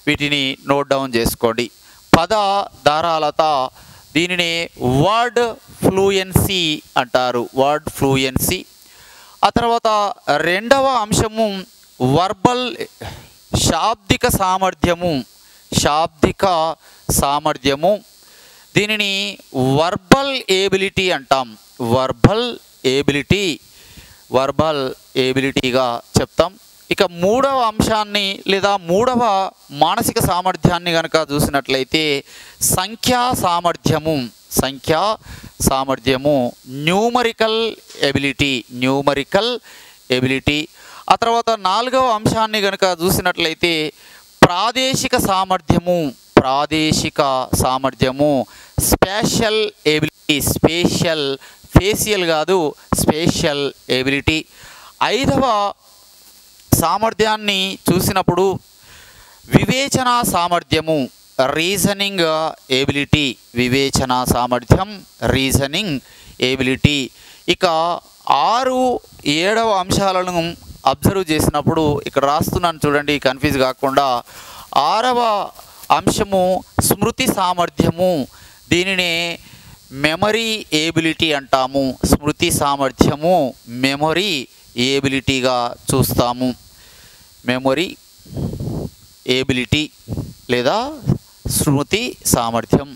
Speaker 1: వీటిని నోట్ డౌన్ చేసుకోండి. పదధారాలత, దీనిని వర్డ్ ఫ్లూయెన్సీ అంటారు. Word fluency. ఆ తర్వాత రెండవ అంశము వర్బల్ శాబ్దిక సామర్థ్యము. దీనిని వర్బల్ ఎబిలిటీ అంటాం. వర్బల్ ఎబిలిటీగా చెప్తాం. ఇక మూడవ అంశాన్ని లేదా మూడవ మానసిక సామర్థ్యాన్ని కనుక చూసినట్లయితే సంఖ్యా సామర్థ్యము, న్యూమరికల్ ఎబిలిటీ. ఆ తర్వాత నాలుగవ అంశాన్ని కనుక చూసినట్లయితే ప్రాదేశిక సామర్థ్యము, స్పేషల్ ఎబిలిటీ. ఫేషియల్ కాదు, స్పేషల్ ఎబిలిటీ. ఐదవ సామర్థ్యాన్ని చూసినప్పుడు వివేచన రీజనింగ్ ఎబిలిటీ, వివేచన సామర్థ్యం, రీజనింగ్ ఎబిలిటీ. ఇక 6, 7వ అంశాలను అబ్జర్వ్ చేసినప్పుడు ఇక్కడ రాస్తున్నాను చూడండి, కన్ఫ్యూజ్ కాకుండా. 6వ అంశము స్మృతి సామర్థ్యము. దీనినే మెమరీ ఎబిలిటీ అంటాము. స్మృతి సామర్థ్యము మెమరీ ఎబిలిటీగా చూస్తాము. మెమరీ ఎబిలిటీ లేదా స్మృతి సామర్థ్యం.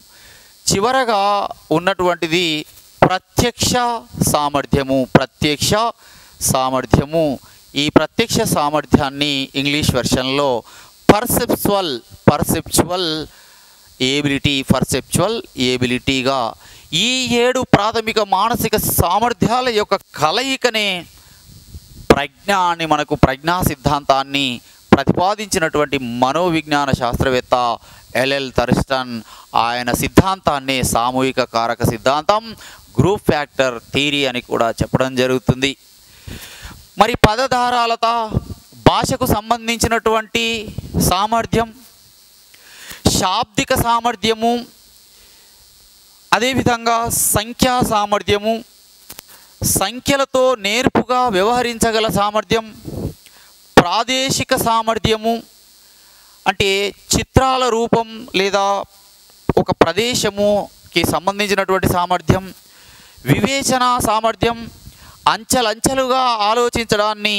Speaker 1: చివరగా ఉన్నటువంటిది ప్రత్యక్ష సామర్థ్యము. ప్రత్యక్ష సామర్థ్యము. ఈ ప్రత్యక్ష సామర్థ్యాన్ని ఇంగ్లీష్ వెర్షన్లో పర్సెప్చువల్ ఎబిలిటీగా, ఈ 7 ప్రాథమిక మానసిక సామర్థ్యాల యొక్క కలయికనే ప్రజ్ఞ అని మనకు ప్రజ్ఞా సిద్ధాంతాన్ని ప్రతిపాదించినటువంటి మనోవిజ్ఞాన శాస్త్రవేత్త ఎల్ఎల్ థర్స్టన్ ఆయన సిద్ధాంతాన్ని సామూహిక కారక సిద్ధాంతం, గ్రూప్ ఫ్యాక్టర్ థియరీ అని కూడా చెప్పడం జరుగుతుంది. మరి పదధారాలత, భాషకు సంబంధించినటువంటి సామర్థ్యం, శాబ్దిక సామర్థ్యము, అదేవిధంగా సంఖ్యా సామర్థ్యము, సంఖ్యలతో నేర్పుగా వ్యవహరించగల సామర్థ్యం, ప్రాదేశిక సామర్థ్యము అంటే చిత్రాల రూపం లేదా ఒక ప్రదేశముకి సంబంధించినటువంటి సామర్థ్యం, వివేచన సామర్థ్యం, అంచెలంచెలుగా ఆలోచించడాన్ని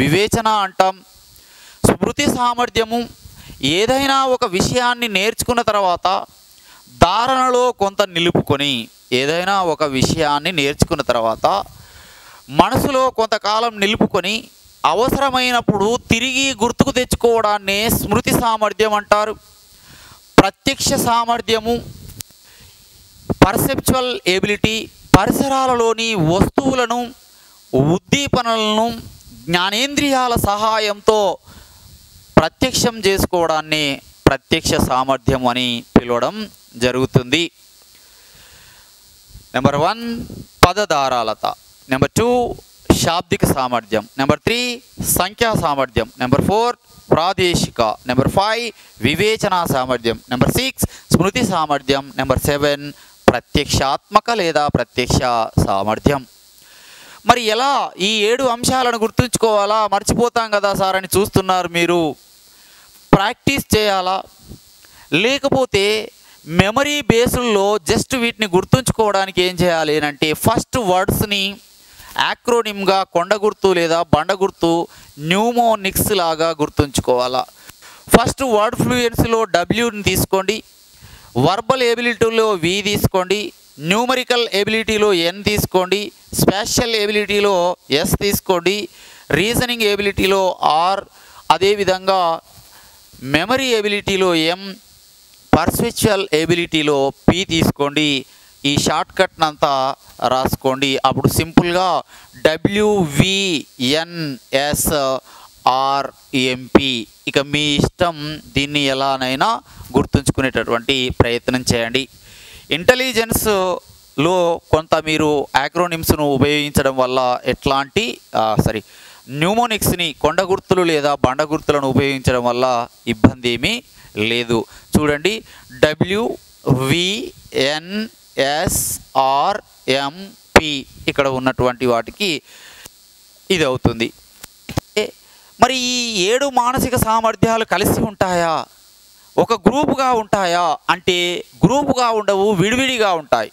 Speaker 1: వివేచన అంటాం. స్మృతి సామర్థ్యము, ఏదైనా ఒక విషయాన్ని నేర్చుకున్న తర్వాత ధారణలో కొంత నిలుపుకొని, ఏదైనా ఒక విషయాన్ని నేర్చుకున్న తర్వాత మనసులో కొంతకాలం నిలుపుకొని అవసరమైనప్పుడు తిరిగి గుర్తుకు తెచ్చుకోవడాన్నే స్మృతి సామర్థ్యం అంటారు. ప్రత్యక్ష సామర్థ్యము, పర్సెప్చువల్ ఎబిలిటీ, పరిసరాలలోని వస్తువులను, ఉద్దీపనలను జ్ఞానేంద్రియాల సహాయంతో ప్రత్యక్షం చేసుకోవడాన్ని ప్రత్యక్ష సామర్థ్యం అని పిలవడం జరుగుతుంది. నెంబర్ 1 పదధారాలత, నెంబర్ 2 శాబ్దిక సామర్థ్యం, నెంబర్ 3 సంఖ్యా సామర్థ్యం, నెంబర్ 4 ప్రాదేశిక, నెంబర్ 5 వివేచన సామర్థ్యం, నెంబర్ 6 స్మృతి సామర్థ్యం, నెంబర్ 7 ప్రత్యక్షాత్మక లేదా ప్రత్యక్ష సామర్థ్యం. మరి ఎలా ఈ 7 అంశాలను గుర్తుంచుకోవాలా? మర్చిపోతాం కదా సార్ అని చూస్తున్నారు మీరు. ప్రాక్టీస్ చేయాలా? లేకపోతే మెమరీ బేస్లో జస్ట్ వీటిని గుర్తుంచుకోవడానికి ఏం చేయాలి అంటే ఫస్ట్ వర్డ్స్ని యాక్రోనిమ్గా కొండ గుర్తు లేదా బండ గుర్తు న్యూమోనిక్స్ లాగా గుర్తుంచుకోవాలా. ఫస్ట్ వర్డ్ ఫ్లూయెన్సీలో డబ్ల్యూని తీసుకోండి, వర్బల్ ఎబిలిటీలో వి తీసుకోండి, న్యూమరికల్ ఎబిలిటీలో ఎన్ తీసుకోండి, స్పాషియల్ ఎబిలిటీలో ఎస్ తీసుకోండి, రీజనింగ్ ఎబిలిటీలో ఆర్, అదేవిధంగా మెమరీ ఎబిలిటీలో ఎం, పర్సెప్చువల్ ఎబిలిటీలో పి తీసుకోండి. ఈ షార్ట్ కట్నంతా రాసుకోండి. అప్పుడు సింపుల్గా WVNSRMP. ఇక మీ ఇష్టం, దీన్ని ఎలానైనా గుర్తుంచుకునేటటువంటి ప్రయత్నం చేయండి. ఇంటెలిజెన్స్లో కొంత మీరు యాక్రోనిమ్స్ను ఉపయోగించడం వల్ల ఎట్లాంటి న్యూమోనిక్స్ని కొండ గుర్తులు లేదా బండ గుర్తులను ఉపయోగించడం వల్ల ఇబ్బంది ఏమీ లేదు. చూడండి, WVNSRMP ఇక్కడ ఉన్నటువంటి వాటికి ఇది అవుతుంది. మరి ఈ 7 మానసిక సామర్థ్యాలు కలిసి ఉంటాయా, ఒక గ్రూపుగా ఉంటాయా అంటే గ్రూపుగా ఉండవు, విడివిడిగా ఉంటాయి.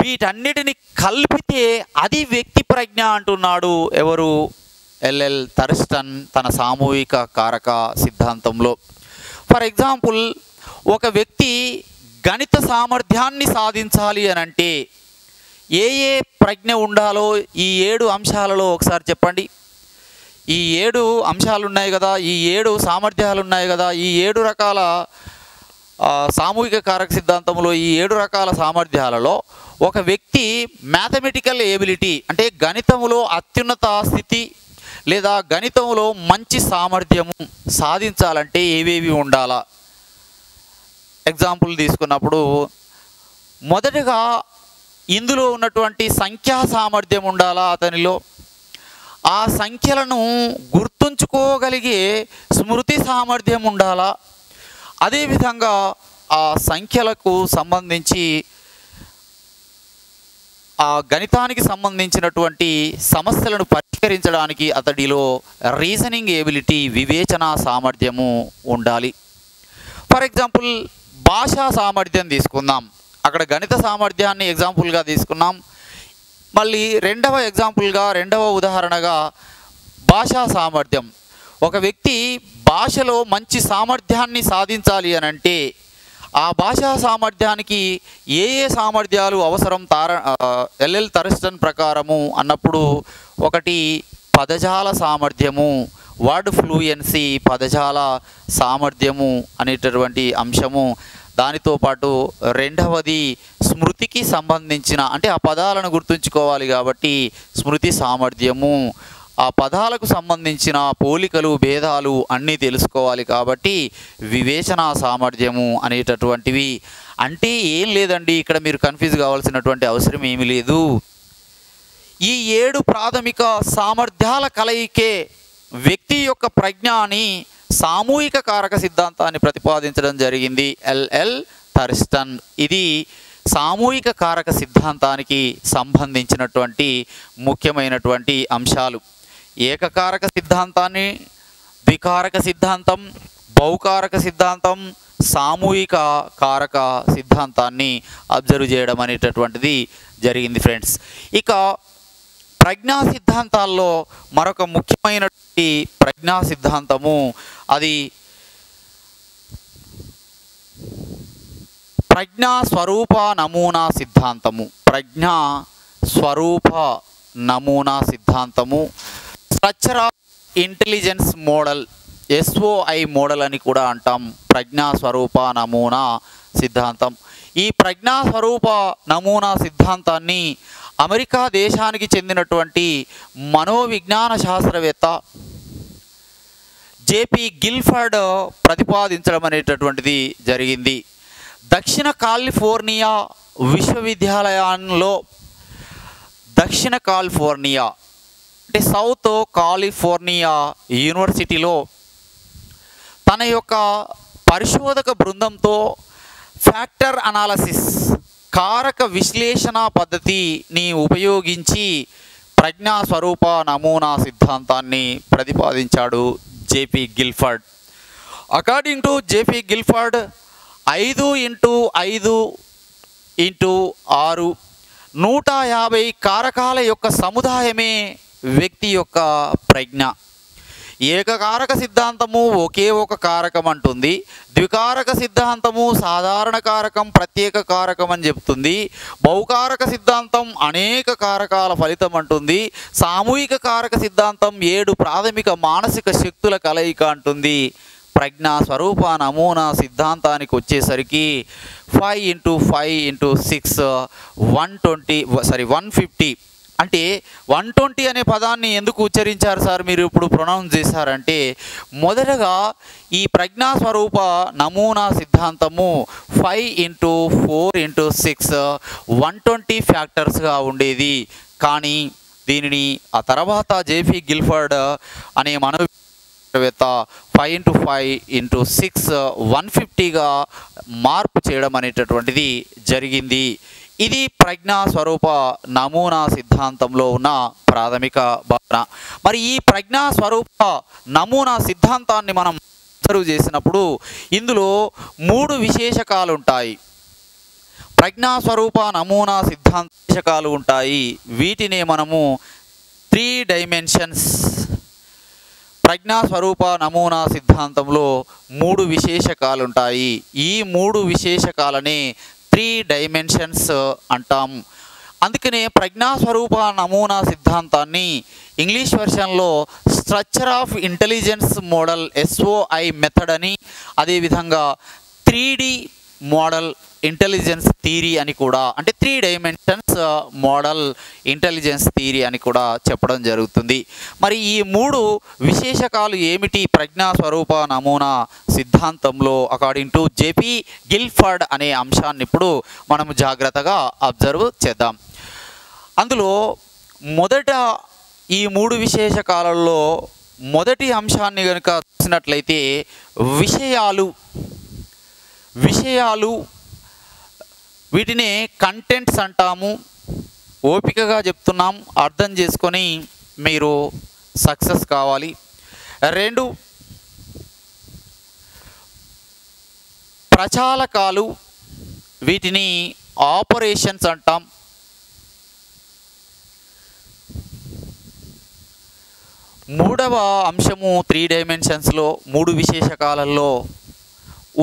Speaker 1: వీటన్నిటిని కలిపితే అది వ్యక్తి ప్రజ్ఞ అంటున్నాడు ఎవరు? ఎల్ఎల్ థర్స్టన్ తన సామూహిక కారక సిద్ధాంతంలో. ఫర్ ఎగ్జాంపుల్, ఒక వ్యక్తి గణిత సామర్థ్యాన్ని సాధించాలి అని అంటే ఏ ప్రజ్ఞ ఉండాలో ఈ 7 అంశాలలో ఒకసారి చెప్పండి. ఈ 7 అంశాలు ఉన్నాయి కదా, ఈ 7 సామర్థ్యాలు ఉన్నాయి కదా, ఈ 7 రకాల సామూహిక కారక సిద్ధాంతంలో ఈ 7 రకాల సామర్థ్యాలలో ఒక వ్యక్తి మ్యాథమెటికల్ ఎబిలిటీ అంటే గణితంలో అత్యున్నత స్థితి లేదా గణితంలో మంచి సామర్థ్యము సాధించాలంటే ఏవేవి ఉండాలా? ఎగ్జాంపుల్ తీసుకున్నప్పుడు మొదటగా ఇందులో ఉన్నటువంటి సంఖ్యా సామర్థ్యం ఉండాలా అతనిలో. ఆ సంఖ్యలను గుర్తుంచుకోగలిగే స్మృతి సామర్థ్యం ఉండాలా. అదేవిధంగా ఆ సంఖ్యలకు సంబంధించి ఆ గణితానికి సంబంధించినటువంటి సమస్యలను పరిష్కరించడానికి అతడిలో రీజనింగ్ ఎబిలిటీ, వివేచన సామర్థ్యము ఉండాలి. ఫర్ ఎగ్జాంపుల్ భాషా సామర్థ్యం తీసుకుందాం. అక్కడ గణిత సామర్థ్యాన్ని ఎగ్జాంపుల్గా తీసుకున్నాం. మళ్ళీ రెండవ ఉదాహరణగా భాషా సామర్థ్యం. ఒక వ్యక్తి భాషలో మంచి సామర్థ్యాన్ని సాధించాలి అని అంటే ఆ భాషా సామర్థ్యానికి ఏ సామర్థ్యాలు అవసరం ఎల్ఎల్ థర్స్టన్ ప్రకారము అన్నప్పుడు, ఒకటి పదజాల సామర్థ్యము, వర్డ్ ఫ్లూయెన్సీ, పదజాల సామర్థ్యము అనేటటువంటి అంశము. దానితో పాటు రెండవది స్మృతికి సంబంధించిన, అంటే ఆ పదాలను గుర్తుంచుకోవాలి కాబట్టి స్మృతి సామర్థ్యము, ఆ పదాలకు సంబంధించిన పోలికలు, భేదాలు అన్నీ తెలుసుకోవాలి కాబట్టి వివేచన సామర్థ్యము అనేటటువంటివి. అంటే ఏం లేదండి, ఇక్కడ మీరు కన్ఫ్యూజ్ కావాల్సినటువంటి అవసరం ఏమీ లేదు. ఈ 7 ప్రాథమిక సామర్థ్యాల కలయికే వ్యక్తి యొక్క ప్రజ్ఞని సామూహిక కారక సిద్ధాంతాన్ని ప్రతిపాదించడం జరిగింది ఎల్ఎల్ థర్స్టన్. ఇది సామూహిక కారక సిద్ధాంతానికి సంబంధించినటువంటి ముఖ్యమైనటువంటి అంశాలు. ఏకకారక సిద్ధాంతాన్ని, ద్వికారక సిద్ధాంతం, బహుకారక సిద్ధాంతం, సామూహిక కారక సిద్ధాంతాన్ని అబ్జర్వ్ చేయడం అనేటటువంటిది జరిగింది ఫ్రెండ్స్. ఇక ప్రజ్ఞా సిద్ధాంతాల్లో మరొక ముఖ్యమైనటువంటి ప్రజ్ఞా సిద్ధాంతము అది ప్రజ్ఞా స్వరూప నమూనా సిద్ధాంతము. ప్రజ్ఞా స్వరూప నమూనా సిద్ధాంతము, structure of intelligence model, SOI model అని కూడా అంటాం. ప్రజ్ఞా స్వరూప నమూనా సిద్ధాంతం. ఈ ప్రజ్ఞా స్వరూప నమూనా సిద్ధాంతాన్ని అమెరికా దేశానికి చెందినటువంటి మనోవిజ్ఞాన శాస్త్రవేత్త జేపీ గిల్ఫర్డ్ ప్రతిపాదించడం అనేటటువంటిది జరిగింది. దక్షిణ కాలిఫోర్నియా విశ్వవిద్యాలయంలో, దక్షిణ కాలిఫోర్నియా అంటే సౌత్ కాలిఫోర్నియా యూనివర్సిటీలో తన యొక్క పరిశోధక బృందంతో ఫ్యాక్టర్ అనాలసిస్, కారక విశ్లేషణ పద్ధతిని ఉపయోగించి ప్రజ్ఞా స్వరూప నమూనా సిద్ధాంతాన్ని ప్రతిపాదించాడు JP Guilford. According to JP Guilford 5x5x6 150 కారకాల యొక్క సముదాయమే వ్యక్తి యొక్క ప్రజ్ఞ. ఏకకారక సిద్ధాంతము ఒకే ఒక కారకం అంటుంది, ద్వికారక సిద్ధాంతము సాధారణ కారకం, ప్రత్యేక కారకం అని చెప్తుంది, బహుకారక సిద్ధాంతం అనేక కారకాల ఫలితం అంటుంది, సామూహిక కారక సిద్ధాంతం 7 ప్రాథమిక మానసిక శక్తుల కలయిక అంటుంది. ప్రజ్ఞా స్వరూప నమూనా సిద్ధాంతానికి వచ్చేసరికి 5x5x6 150. అంటే 120 అనే పదాన్ని ఎందుకు ఉచ్చరించారు సార్ మీరు ఇప్పుడు ప్రొనౌన్స్ చేశారంటే, మొదటగా ఈ ప్రజ్ఞా స్వరూప నమూనా సిద్ధాంతము 5x4x6 120 ఫ్యాక్టర్స్గా ఉండేది. కానీ దీనిని ఆ తర్వాత జేపీ గిల్ఫర్డ్ అనే మనోవేత్త 5x5x6 150గా మార్పు చేయడం అనేటటువంటిది జరిగింది. ఇది ప్రజ్ఞా స్వరూప నమూనా సిద్ధాంతంలో ఉన్న ప్రాథమిక భావన. మరి ఈ ప్రజ్ఞా స్వరూప నమూనా సిద్ధాంతాన్ని మనం అబ్జర్వ్ చేసినప్పుడు ఇందులో 3 విశేషకాలు ఉంటాయి. ప్రజ్ఞా స్వరూప నమూనా సిద్ధాంత విశేషకాలు ఉంటాయి. వీటినే మనము 3 డైమెన్షన్స్. ప్రజ్ఞా స్వరూప నమూనా సిద్ధాంతంలో 3 విశేషకాలు ఉంటాయి. ఈ 3 విశేషకాలనే 3 డైమెన్షన్స్ అంటాం. అందుకనే ప్రజ్ఞా స్వరూప నమూనా సిద్ధాంతాన్ని ఇంగ్లీష్ వెర్షన్లో structure of intelligence model SOI method అని, అదేవిధంగా 3D మోడల్ ఇంటెలిజెన్స్ థియరీ అని కూడా, అంటే 3 డైమెన్షన్స్ మోడల్ ఇంటెలిజెన్స్ థియరీ అని కూడా చెప్పడం జరుగుతుంది. మరి ఈ 3 విశేషకాలు ఏమిటి ప్రజ్ఞా స్వరూప నమూనా సిద్ధాంతంలో అకార్డింగ్ టు జేపీ గిల్ఫర్డ్ అనే అంశాన్ని ఇప్పుడు మనం జాగ్రత్తగా అబ్జర్వ్ చేద్దాం. అందులో మొదట ఈ 3 విశేషకాలలో మొదటి అంశాన్ని కనుక చూసినట్లయితే విషయాలు విషయాలు, వీటిని కంటెంట్స్ అంటాము. ఓపికగా చెప్తున్నాం, అర్థం చేసుకొని మీరు సక్సెస్ కావాలి. 2 ప్రచాలకాలు, వీటిని ఆపరేషన్స్ అంటాం. 3వ అంశము 3 డైమెన్షన్స్లో 3 విశేషకాలలో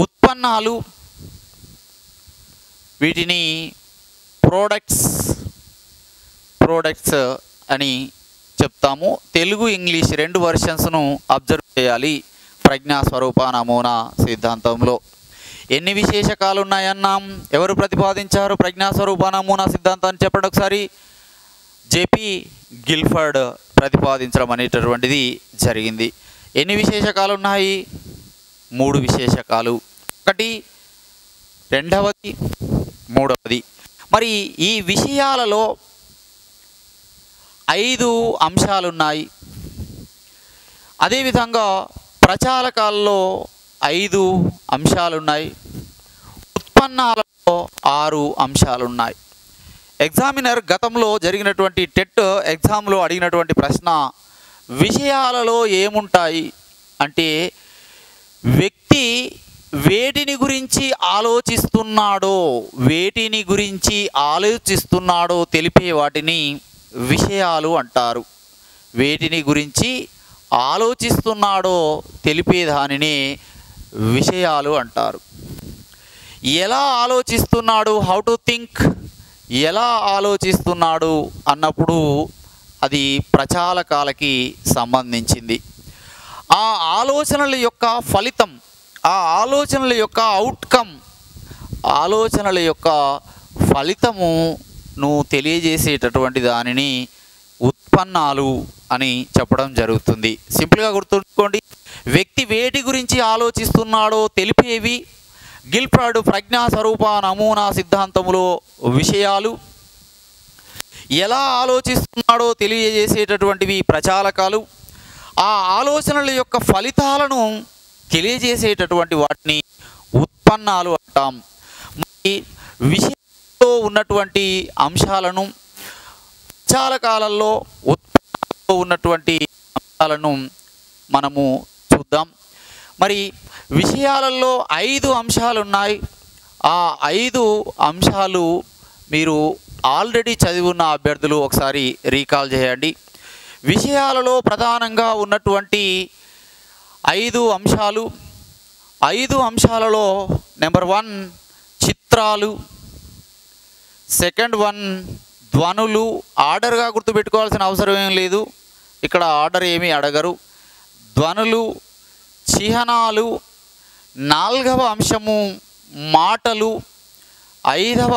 Speaker 1: ఉత్పన్నాలు, వీటిని ప్రోడక్ట్స్ అని చెప్తాము. తెలుగు ఇంగ్లీష్ 2 వెర్షన్స్ను అబ్జర్వ్ చేయాలి ప్రజ్ఞాస్వరూప నమూనా సిద్ధాంతంలో. ఎన్ని విశేషకాలు ఉన్నాయన్నాం? ఎవరు ప్రతిపాదించారు ప్రజ్ఞాస్వరూప నమూనా సిద్ధాంతాన్ని? చెప్పండి ఒకసారి. జేపీ గిల్ఫర్డ్ ప్రతిపాదించడం అనేటటువంటిది జరిగింది. ఎన్ని విశేషకాలు ఉన్నాయి? 3 విశేషకాలు. 1, 2వది, 3వది. మరి ఈ విషయాలలో 5 అంశాలున్నాయి. అదేవిధంగా ప్రచాలకాల్లో 5 అంశాలున్నాయి. ఉత్పన్నాలలో 6 అంశాలున్నాయి. ఎగ్జామినర్ గతంలో జరిగినటువంటి టెట్ ఎగ్జామ్లో అడిగినటువంటి ప్రశ్న, విషయాలలో ఏముంటాయి అంటే వ్యక్తి వేటిని గురించి ఆలోచిస్తున్నాడో తెలిపే వాటిని విషయాలు అంటారు. వేటిని గురించి ఆలోచిస్తున్నాడో తెలిపే దానిని విషయాలు అంటారు. ఎలా ఆలోచిస్తున్నాడు, హౌ టు థింక్, ఎలా ఆలోచిస్తున్నాడు అన్నప్పుడు అది ప్రచాలకాలకి సంబంధించింది. ఆ ఆలోచనల యొక్క ఫలితం, ఆ ఆలోచనల యొక్క అవుట్కమ్, ఆలోచనల యొక్క ఫలితమును తెలియజేసేటటువంటి దానిని ఉత్పన్నాలు అని చెప్పడం జరుగుతుంది. సింపుల్గా గుర్తుంచుకోండి, వ్యక్తి వేటి గురించి ఆలోచిస్తున్నాడో తెలిపేవి గిల్ఫర్డ్ ప్రజ్ఞాస్వరూప నమూనా సిద్ధాంతంలో విషయాలు, ఎలా ఆలోచిస్తున్నాడో తెలియజేసేటటువంటివి ప్రచాలకాలు, ఆ ఆలోచనల యొక్క ఫలితాలను తెలియజేసేటటువంటి వాటిని ఉత్పన్నాలు అంటాం. మరి విషయంలో ఉన్నటువంటి అంశాలను, ప్రచాలకాలలో ఉత్పన్నాలలో ఉన్నటువంటి అంశాలను మనము చూద్దాం. మరి విషయాలలో 5 అంశాలు ఉన్నాయి. ఆ 5 అంశాలు మీరు ఆల్రెడీ చదివి ఉన్న అభ్యర్థులు ఒకసారి రీకాల్ చేయండి. విషయాలలో ప్రధానంగా ఉన్నటువంటి 5 అంశాలు, 5 అంశాలలో నెంబర్ 1 చిత్రాలు, సెకండ్ 1 ధ్వనులు. ఆర్డర్గా గుర్తుపెట్టుకోవాల్సిన అవసరం ఏం లేదు, ఇక్కడ ఆర్డర్ ఏమీ అడగరు. ధ్వనులు, చిహ్నాలు. 4వ అంశము మాటలు. 5వ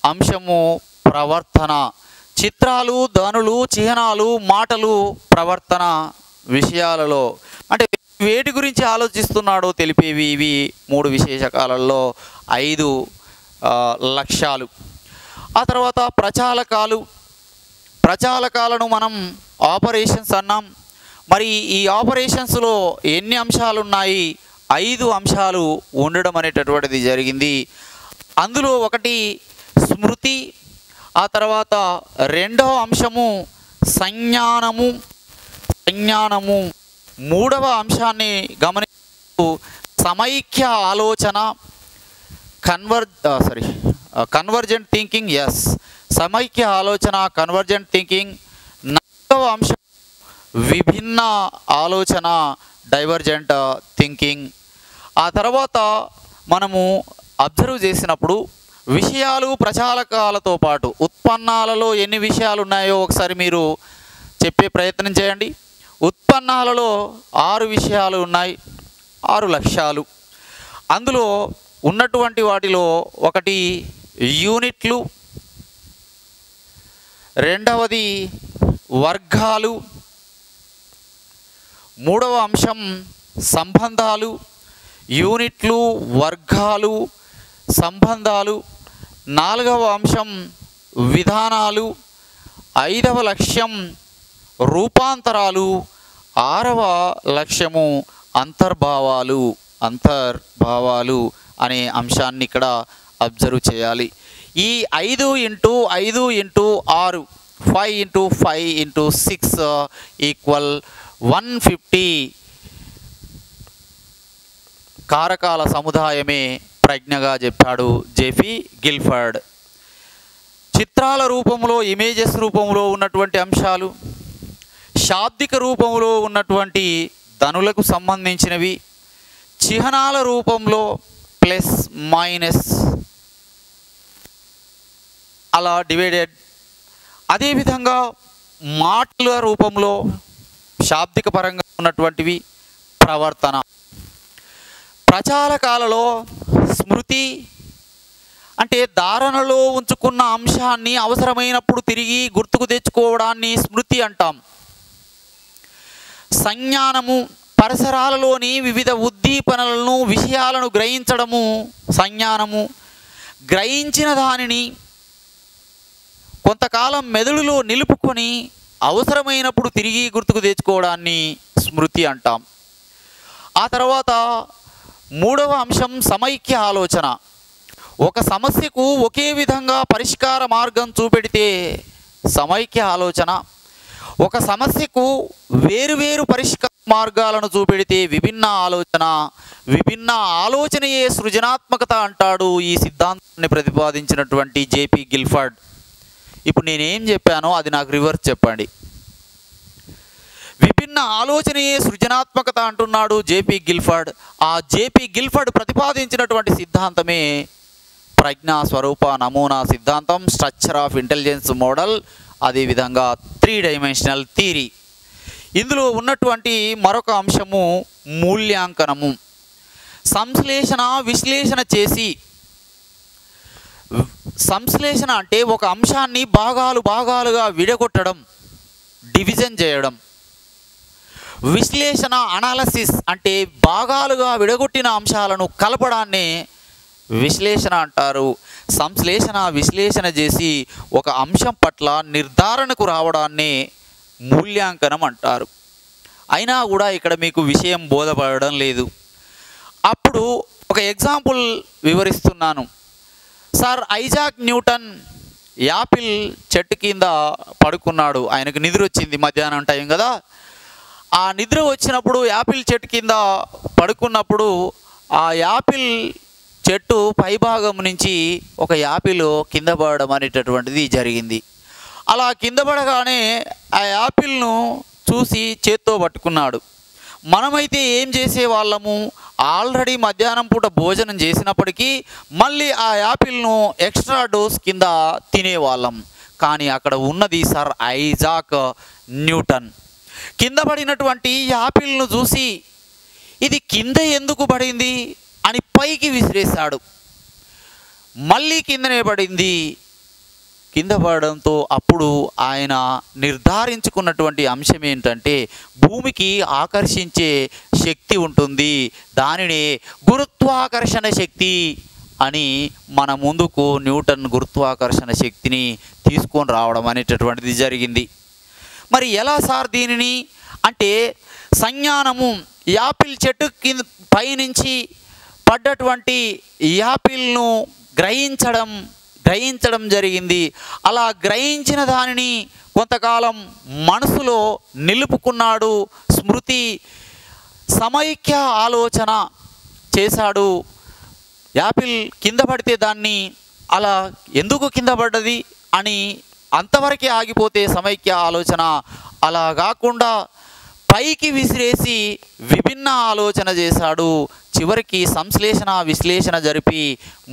Speaker 1: అంశము ప్రవర్తన. చిత్రాలు, ధ్వనులు, చిహ్నాలు, మాటలు, ప్రవర్తన విషయాలలో అంటే వేటి గురించి ఆలోచిస్తున్నాడో తెలిపేవి ఇవి 3 విశేషకాలలో 5 లక్ష్యాలు. ఆ తర్వాత ప్రచాలకాలను మనం ఆపరేషన్స్ అన్నాం. మరి ఈ ఆపరేషన్స్లో ఎన్ని అంశాలు ఉన్నాయి? 5 అంశాలు ఉండడం అనేటటువంటిది జరిగింది. అందులో 1 స్మృతి, ఆ తర్వాత 2వ అంశము సంజ్ఞానము. 3వ అంశాన్ని గమనిస్తూ సమైక్య ఆలోచన, కన్వర్జెంట్ థింకింగ్. సమైక్య ఆలోచన, కన్వర్జెంట్ థింకింగ్. 4వ అంశం విభిన్న ఆలోచన, డైవర్జెంట్ థింకింగ్. ఆ తర్వాత మనము అబ్జర్వ్ చేసినప్పుడు విషయాలు ప్రచాలకాలతో పాటు ఉత్పన్నాలలో ఎన్ని విషయాలు ఉన్నాయో ఒకసారి మీరు చెప్పే ప్రయత్నం చేయండి. ఉత్పన్నాలలో 6 విషయాలు ఉన్నాయి, 6 లక్ష్యాలు. అందులో ఉన్నటువంటి వాటిలో 1 యూనిట్లు, 2వది వర్గాలు, 3వ అంశం సంబంధాలు. యూనిట్లు, వర్గాలు, సంబంధాలు. 4వ అంశం విధానాలు. 5వ లక్ష్యం రూపాంతరాలు. 6వ లక్ష్యము అంతర్భావాలు అంతర్భావాలు అనే అంశాన్ని ఇక్కడ అబ్జర్వ్ చేయాలి. ఈ 5 × 5 × 6 5 × 5 × 6 ఈక్వల్ 150 కారకాల సముదాయమే ప్రజ్ఞగా చెప్పాడు జేపీ గిల్ఫర్డ్. చిత్రాల రూపంలో, ఇమేజెస్ రూపంలో ఉన్నటువంటి అంశాలు, శాబ్దిక రూపంలో ఉన్నటువంటి ధనులకు సంబంధించినవి, చిహ్నాల రూపంలో ప్లస్ మైనస్ అలా డివైడెడ్, అదేవిధంగా మాటల రూపంలో శాబ్దిక పరంగా ఉన్నటువంటివి, ప్రవర్తన. ప్రచాలకాలలో స్మృతి అంటే ధారణలో ఉంచుకున్న అంశాన్ని అవసరమైనప్పుడు తిరిగి గుర్తుకు తెచ్చుకోవడాన్ని స్మృతి అంటాం. సంజ్ఞానము పరిసరాలలోని వివిధ ఉద్దీపనలను, విషయాలను గ్రహించడము సంజ్ఞానము. గ్రహించిన దానిని కొంతకాలం మెదడులో నిలుపుకొని అవసరమైనప్పుడు తిరిగి గుర్తుకు తెచ్చుకోవడాన్ని స్మృతి అంటాం. ఆ తర్వాత మూడవ అంశం సమైక్య ఆలోచన. ఒక సమస్యకు ఒకే విధంగా పరిష్కార మార్గం చూపెడితే సమైక్య ఆలోచన, ఒక సమస్యకు వేరువేరు పరిష్కార మార్గాలను చూపెడితే విభిన్న ఆలోచన. విభిన్న ఆలోచనయే సృజనాత్మకత అంటాడు ఈ సిద్ధాంతాన్ని ప్రతిపాదించినటువంటి జేపీ గిల్ఫర్డ్. ఇప్పుడు నేనేం చెప్పానో అది నాకు రివర్స్ చెప్పండి. విభిన్న ఆలోచనయే సృజనాత్మకత అంటున్నాడు జేపీ గిల్ఫర్డ్. ఆ జేపీ గిల్ఫర్డ్ ప్రతిపాదించినటువంటి సిద్ధాంతమే ప్రజ్ఞా స్వరూప నమూనా సిద్ధాంతం, స్ట్రక్చర్ ఆఫ్ ఇంటెలిజెన్స్ మోడల్, అదేవిధంగా 3 డైమెన్షనల్ థియరీ. ఇందులో ఉన్నటువంటి మరొక అంశము మూల్యాంకనము. సంశ్లేషణ, విశ్లేషణ చేసి, సంశ్లేషణ అంటే ఒక అంశాన్ని భాగాలుగా విడగొట్టడం, డివిజన్ చేయడం. విశ్లేషణ అనాలసిస్ అంటే భాగాలుగా విడగొట్టిన అంశాలను కలపడాన్ని విశ్లేషణ అంటారు. సంశ్లేషణ, విశ్లేషణ చేసి ఒక అంశం పట్ల నిర్ధారణకు రావడాన్ని మూల్యాంకనం అంటారు. అయినా కూడా ఇక్కడ మీకు విషయం బోధపడడం లేదు. అప్పుడు ఒక ఎగ్జాంపుల్ వివరిస్తున్నాను. సార్ ఐజాక్ న్యూటన్ యాపిల్ చెట్టు కింద పడుకున్నాడు. ఆయనకు నిద్ర వచ్చింది, మధ్యాహ్నం టైం కదా. ఆ నిద్ర వచ్చినప్పుడు యాపిల్ చెట్టు కింద పడుకున్నప్పుడు ఆ యాపిల్ చెట్టు పైభాగం నుంచి ఒక యాపిల్ కింద పడడం అనేటటువంటిది జరిగింది. అలా కింద పడగానే ఆ యాపిల్ను చూసి చేత్తో పట్టుకున్నాడు. మనమైతే ఏం చేసేవాళ్ళము, ఆల్రెడీ మధ్యాహ్నం పూట భోజనం చేసినప్పటికీ మళ్ళీ ఆ యాపిల్ను ఎక్స్ట్రా డోస్ కింద తినేవాళ్ళం. కానీ అక్కడ ఉన్నది సర్ ఐజాక్ న్యూటన్. కింద పడినటువంటి యాపిల్ను చూసి ఇది కింద ఎందుకు పడింది అని పైకి విసిరేశాడు. మళ్ళీ కిందనే పడింది. కింద పడడంతో అప్పుడు ఆయన నిర్ధారించుకున్నటువంటి అంశం ఏంటంటే భూమికి ఆకర్షించే శక్తి ఉంటుంది, దానినే గురుత్వాకర్షణ శక్తి అని మన ముందుకు న్యూటన్ గురుత్వాకర్షణ శక్తిని తీసుకొని రావడం అనేటటువంటిది జరిగింది. మరి ఎలా సార్ దీనిని అంటే సంజ్ఞానము, యాపిల్ చెట్టు కింద పైనుంచి పడ్డటువంటి యాపిల్ను గ్రహించడం జరిగింది. అలా గ్రహించిన దానిని కొంతకాలం మనసులో నిలుపుకున్నాడు. స్మృతి, సమైక్య ఆలోచన చేశాడు. యాపిల్ కింద పడితే దాన్ని అలా ఎందుకు కింద పడ్డది అని అంతవరకే ఆగిపోతే సమైక్య ఆలోచన, అలా కాకుండా పైకి విసిరేసి విభిన్న ఆలోచన చేశాడు. చివరికి సంశ్లేషణ, విశ్లేషణ జరిపి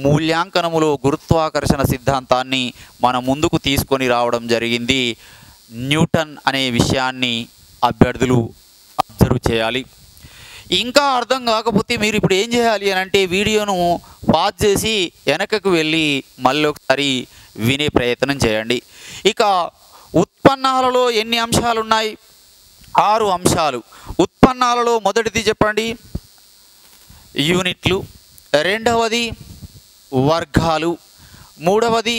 Speaker 1: మూల్యాంకనములో గురుత్వాకర్షణ సిద్ధాంతాన్ని మన ముందుకు తీసుకొని రావడం జరిగింది. న్యూటన్ అనే విషయాన్ని అభ్యర్థులు అబ్జర్వ్ చేయాలి. ఇంకా అర్థం కాకపోతే మీరు ఇప్పుడు ఏం చేయాలి అని అంటే వీడియోను పాజ్ చేసి వెనకకు వెళ్ళి మళ్ళీ ఒకసారి వినే ప్రయత్నం చేయండి. ఇక ఉత్పన్నాలలో ఎన్ని అంశాలు ఉన్నాయి? 6 అంశాలు. ఉత్పన్నాలలో మొదటిది చెప్పండి, యూనిట్లు. రెండవది వర్గాలు. మూడవది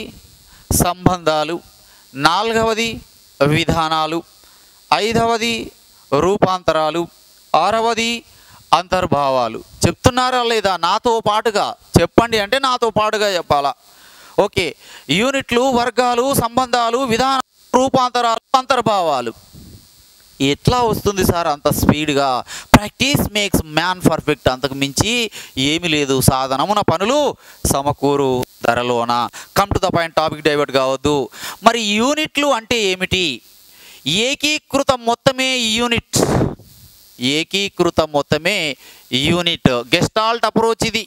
Speaker 1: సంబంధాలు. నాలుగవది విధానాలు. ఐదవది రూపాంతరాలు. ఆరవది అంతర్భావాలు. చెప్తున్నారా లేదా? నాతో పాటుగా చెప్పండి అంటే నాతో పాటుగా చెప్పాలా. ఓకే, యూనిట్లు, వర్గాలు, సంబంధాలు, విధానాలు, రూపాంతరాలు, అంతర్భావాలు. ఎట్లా వస్తుంది సార్ అంత స్పీడ్గా? Practice makes man perfect. అంతకు మించి ఏమీ లేదు. సాధనమున పనులు సమకూరు ధరలోన. Come to the point, topic divert కావద్దు. మరి యూనిట్లు అంటే ఏమిటి? ఏకీకృత మొత్తమే యూనిట్. ఏకీకృత మొత్తమే యూనిట్. గెస్టాల్ట్ అప్రోచ్ ఇది.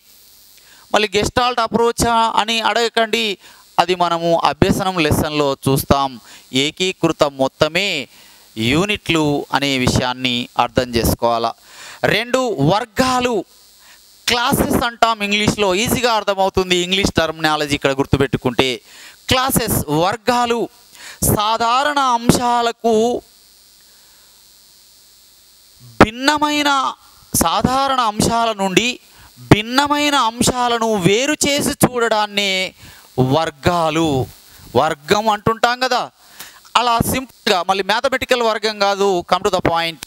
Speaker 1: మళ్ళీ గెస్టాల్ట్ అప్రోచ్ అని అడగకండి, అది మనము అభ్యసనం లెసన్లో చూస్తాం. ఏకీకృత మొత్తమే యూనిట్లు అనే విషయాన్ని అర్థం చేసుకోవాలా. 2 వర్గాలు, క్లాసెస్ అంటాం ఇంగ్లీష్లో. ఈజీగా అర్థమవుతుంది ఇంగ్లీష్ టర్మినాలజీ ఇక్కడ గుర్తుపెట్టుకుంటే. క్లాసెస్ వర్గాలు సాధారణ అంశాలకు భిన్నమైన, సాధారణ అంశాల నుండి భిన్నమైన అంశాలను వేరు చేసి చూడడాన్నే వర్గాలు. వర్గం అంటుంటాం కదా, అలా సింపుల్గా. మళ్ళీ మ్యాథమెటికల్ వర్గం కాదు. Come to the point.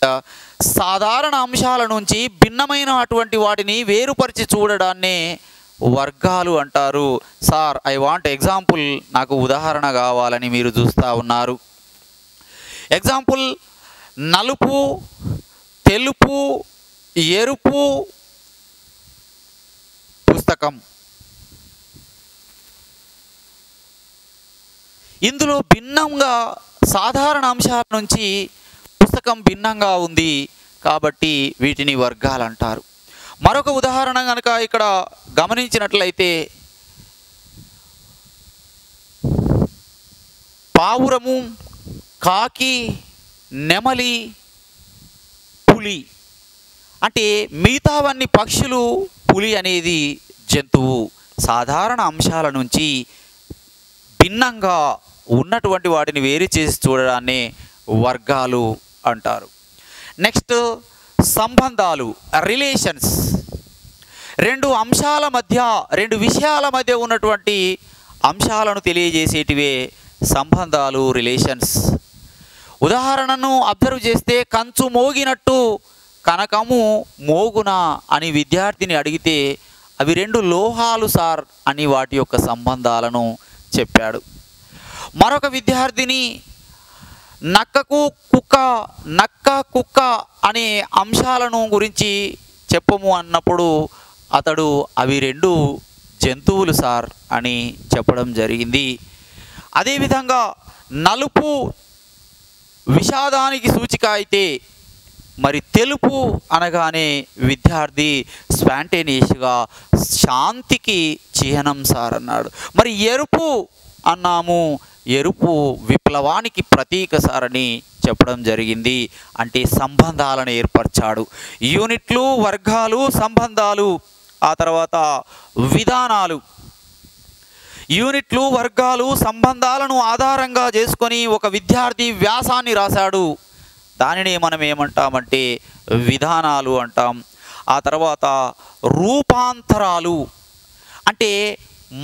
Speaker 1: సాధారణ అంశాల నుంచి భిన్నమైన అటువంటి వాటిని వేరుపరిచి చూడడాన్నే వర్గాలు అంటారు. సార్ ఐ వాంట్ ఎగ్జాంపుల్, నాకు ఉదాహరణ కావాలని మీరు చూస్తూ ఉన్నారు. ఎగ్జాంపుల్, నలుపు, తెలుపు, ఎరుపు పుస్తకం. ఇందులో భిన్నంగా సాధారణ అంశాల నుంచి పుస్తకం భిన్నంగా ఉంది కాబట్టి వీటిని వర్గాలు అంటారు. మరొక ఉదాహరణ కనుక ఇక్కడ గమనించినట్లయితే, పావురము, కాకి, నెమలి, పులి. అంటే మిగతావన్నీ పక్షులు, పులి అనేది జంతువు. సాధారణ అంశాల నుంచి భిన్నంగా ఉన్నటువంటి వాటిని వేరు చేసి చూడడాన్ని వర్గాలు అంటారు. నెక్స్ట్, సంబంధాలు, రిలేషన్స్. 2 అంశాల మధ్య, 2 విషయాల మధ్య ఉన్నటువంటి అంశాలను తెలియజేసేటివే సంబంధాలు, రిలేషన్స్. ఉదాహరణను అబ్జర్వ్ చేస్తే, కంచు మోగినట్టు కనకము మోగునా అని విద్యార్థిని అడిగితే అవి 2 లోహాలు సార్ అని వాటి యొక్క సంబంధాలను చెప్పాడు. మరొక విద్యార్థిని నక్క కుక్క అనే అంశాలను గురించి చెప్పము అన్నప్పుడు అతడు అవి 2 జంతువులు సార్ అని చెప్పడం జరిగింది. అదేవిధంగా నలుపు విషాదానికి సూచిక అయితే, మరి తెలుపు అనగానే విద్యార్థి స్పాంటేనియస్గా శాంతికి చిహ్నం సార్ అన్నాడు. మరి ఎరుపు అన్నాము, ఎరుపు విప్లవానికి ప్రతీక సార్ అని చెప్పడం జరిగింది. అంటే సంబంధాలను ఏర్పరిచాడు. యూనిట్లు, వర్గాలు, సంబంధాలు. ఆ తర్వాత విధానాలు. యూనిట్లు, వర్గాలు, సంబంధాలను ఆధారంగా చేసుకొని ఒక విద్యార్థి వ్యాసాన్ని రాశాడు. దానిని మనం ఏమంటామంటే విధానాలు అంటాం. ఆ తర్వాత రూపాంతరాలు, అంటే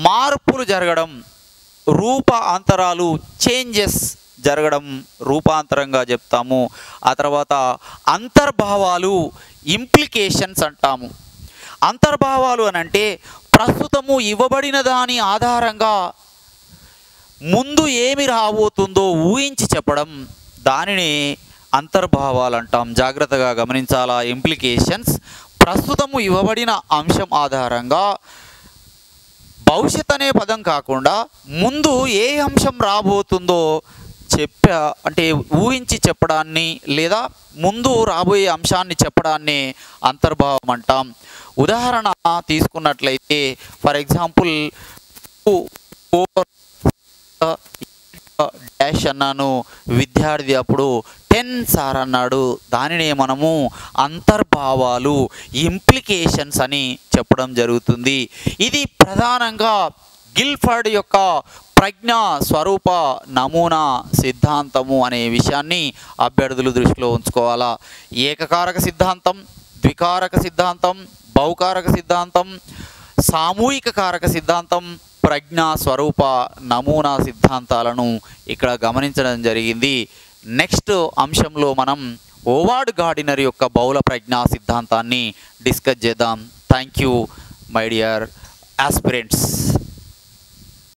Speaker 1: మార్పులు జరగడం. రూపాంతరాలు, చేంజెస్ జరగడం రూపాంతరంగా చెప్తాము. ఆ తర్వాత అంతర్భావాలు, ఇంప్లికేషన్స్ అంటాము. అంతర్భావాలు అని అంటే ప్రస్తుతము ఇవ్వబడిన దాని ఆధారంగా ముందు ఏమి రాబోతుందో ఊహించి చెప్పడం, దానిని అంతర్భావాలు అంటాం. జాగ్రత్తగా గమనించాలా. ఇంప్లికేషన్స్ ప్రస్తుతము ఇవ్వబడిన అంశం ఆధారంగా భవిష్యత్ అనే పదం కాకుండా ముందు ఏ అంశం రాబోతుందో అంటే ఊహించి చెప్పడాన్ని లేదా ముందు రాబోయే అంశాన్ని చెప్పడాన్ని అంతర్భావం అంటాం. ఉదాహరణ తీసుకున్నట్లయితే, ఫర్ ఎగ్జాంపుల్ డాష్ అన్నాను, విద్యార్థి అప్పుడు 10 సార్ అన్నాడు. దానినే మనము అంతర్భావాలు, ఇంప్లికేషన్స్ అని చెప్పడం జరుగుతుంది. ఇది ప్రధానంగా గిల్ఫర్డ్ యొక్క ప్రజ్ఞా స్వరూప నమూనా సిద్ధాంతము అనే విషయాన్ని అభ్యర్థులు దృష్టిలో ఉంచుకోవాలా. ఏకకారక సిద్ధాంతం, ద్వికారక సిద్ధాంతం, బహుకారక సిద్ధాంతం, సామూహిక కారక సిద్ధాంతం, ప్రజ్ఞా స్వరూప నమూనా సిద్ధాంతాలను ఇక్కడ గమనించడం జరిగింది. నెక్స్ట్ అంశంలో మనం ఓవార్డ్ గార్డినర్ యొక్క బహుళ ప్రజ్ఞా సిద్ధాంతాన్ని డిస్కస్ చేద్దాం. Thank you my dear aspirants.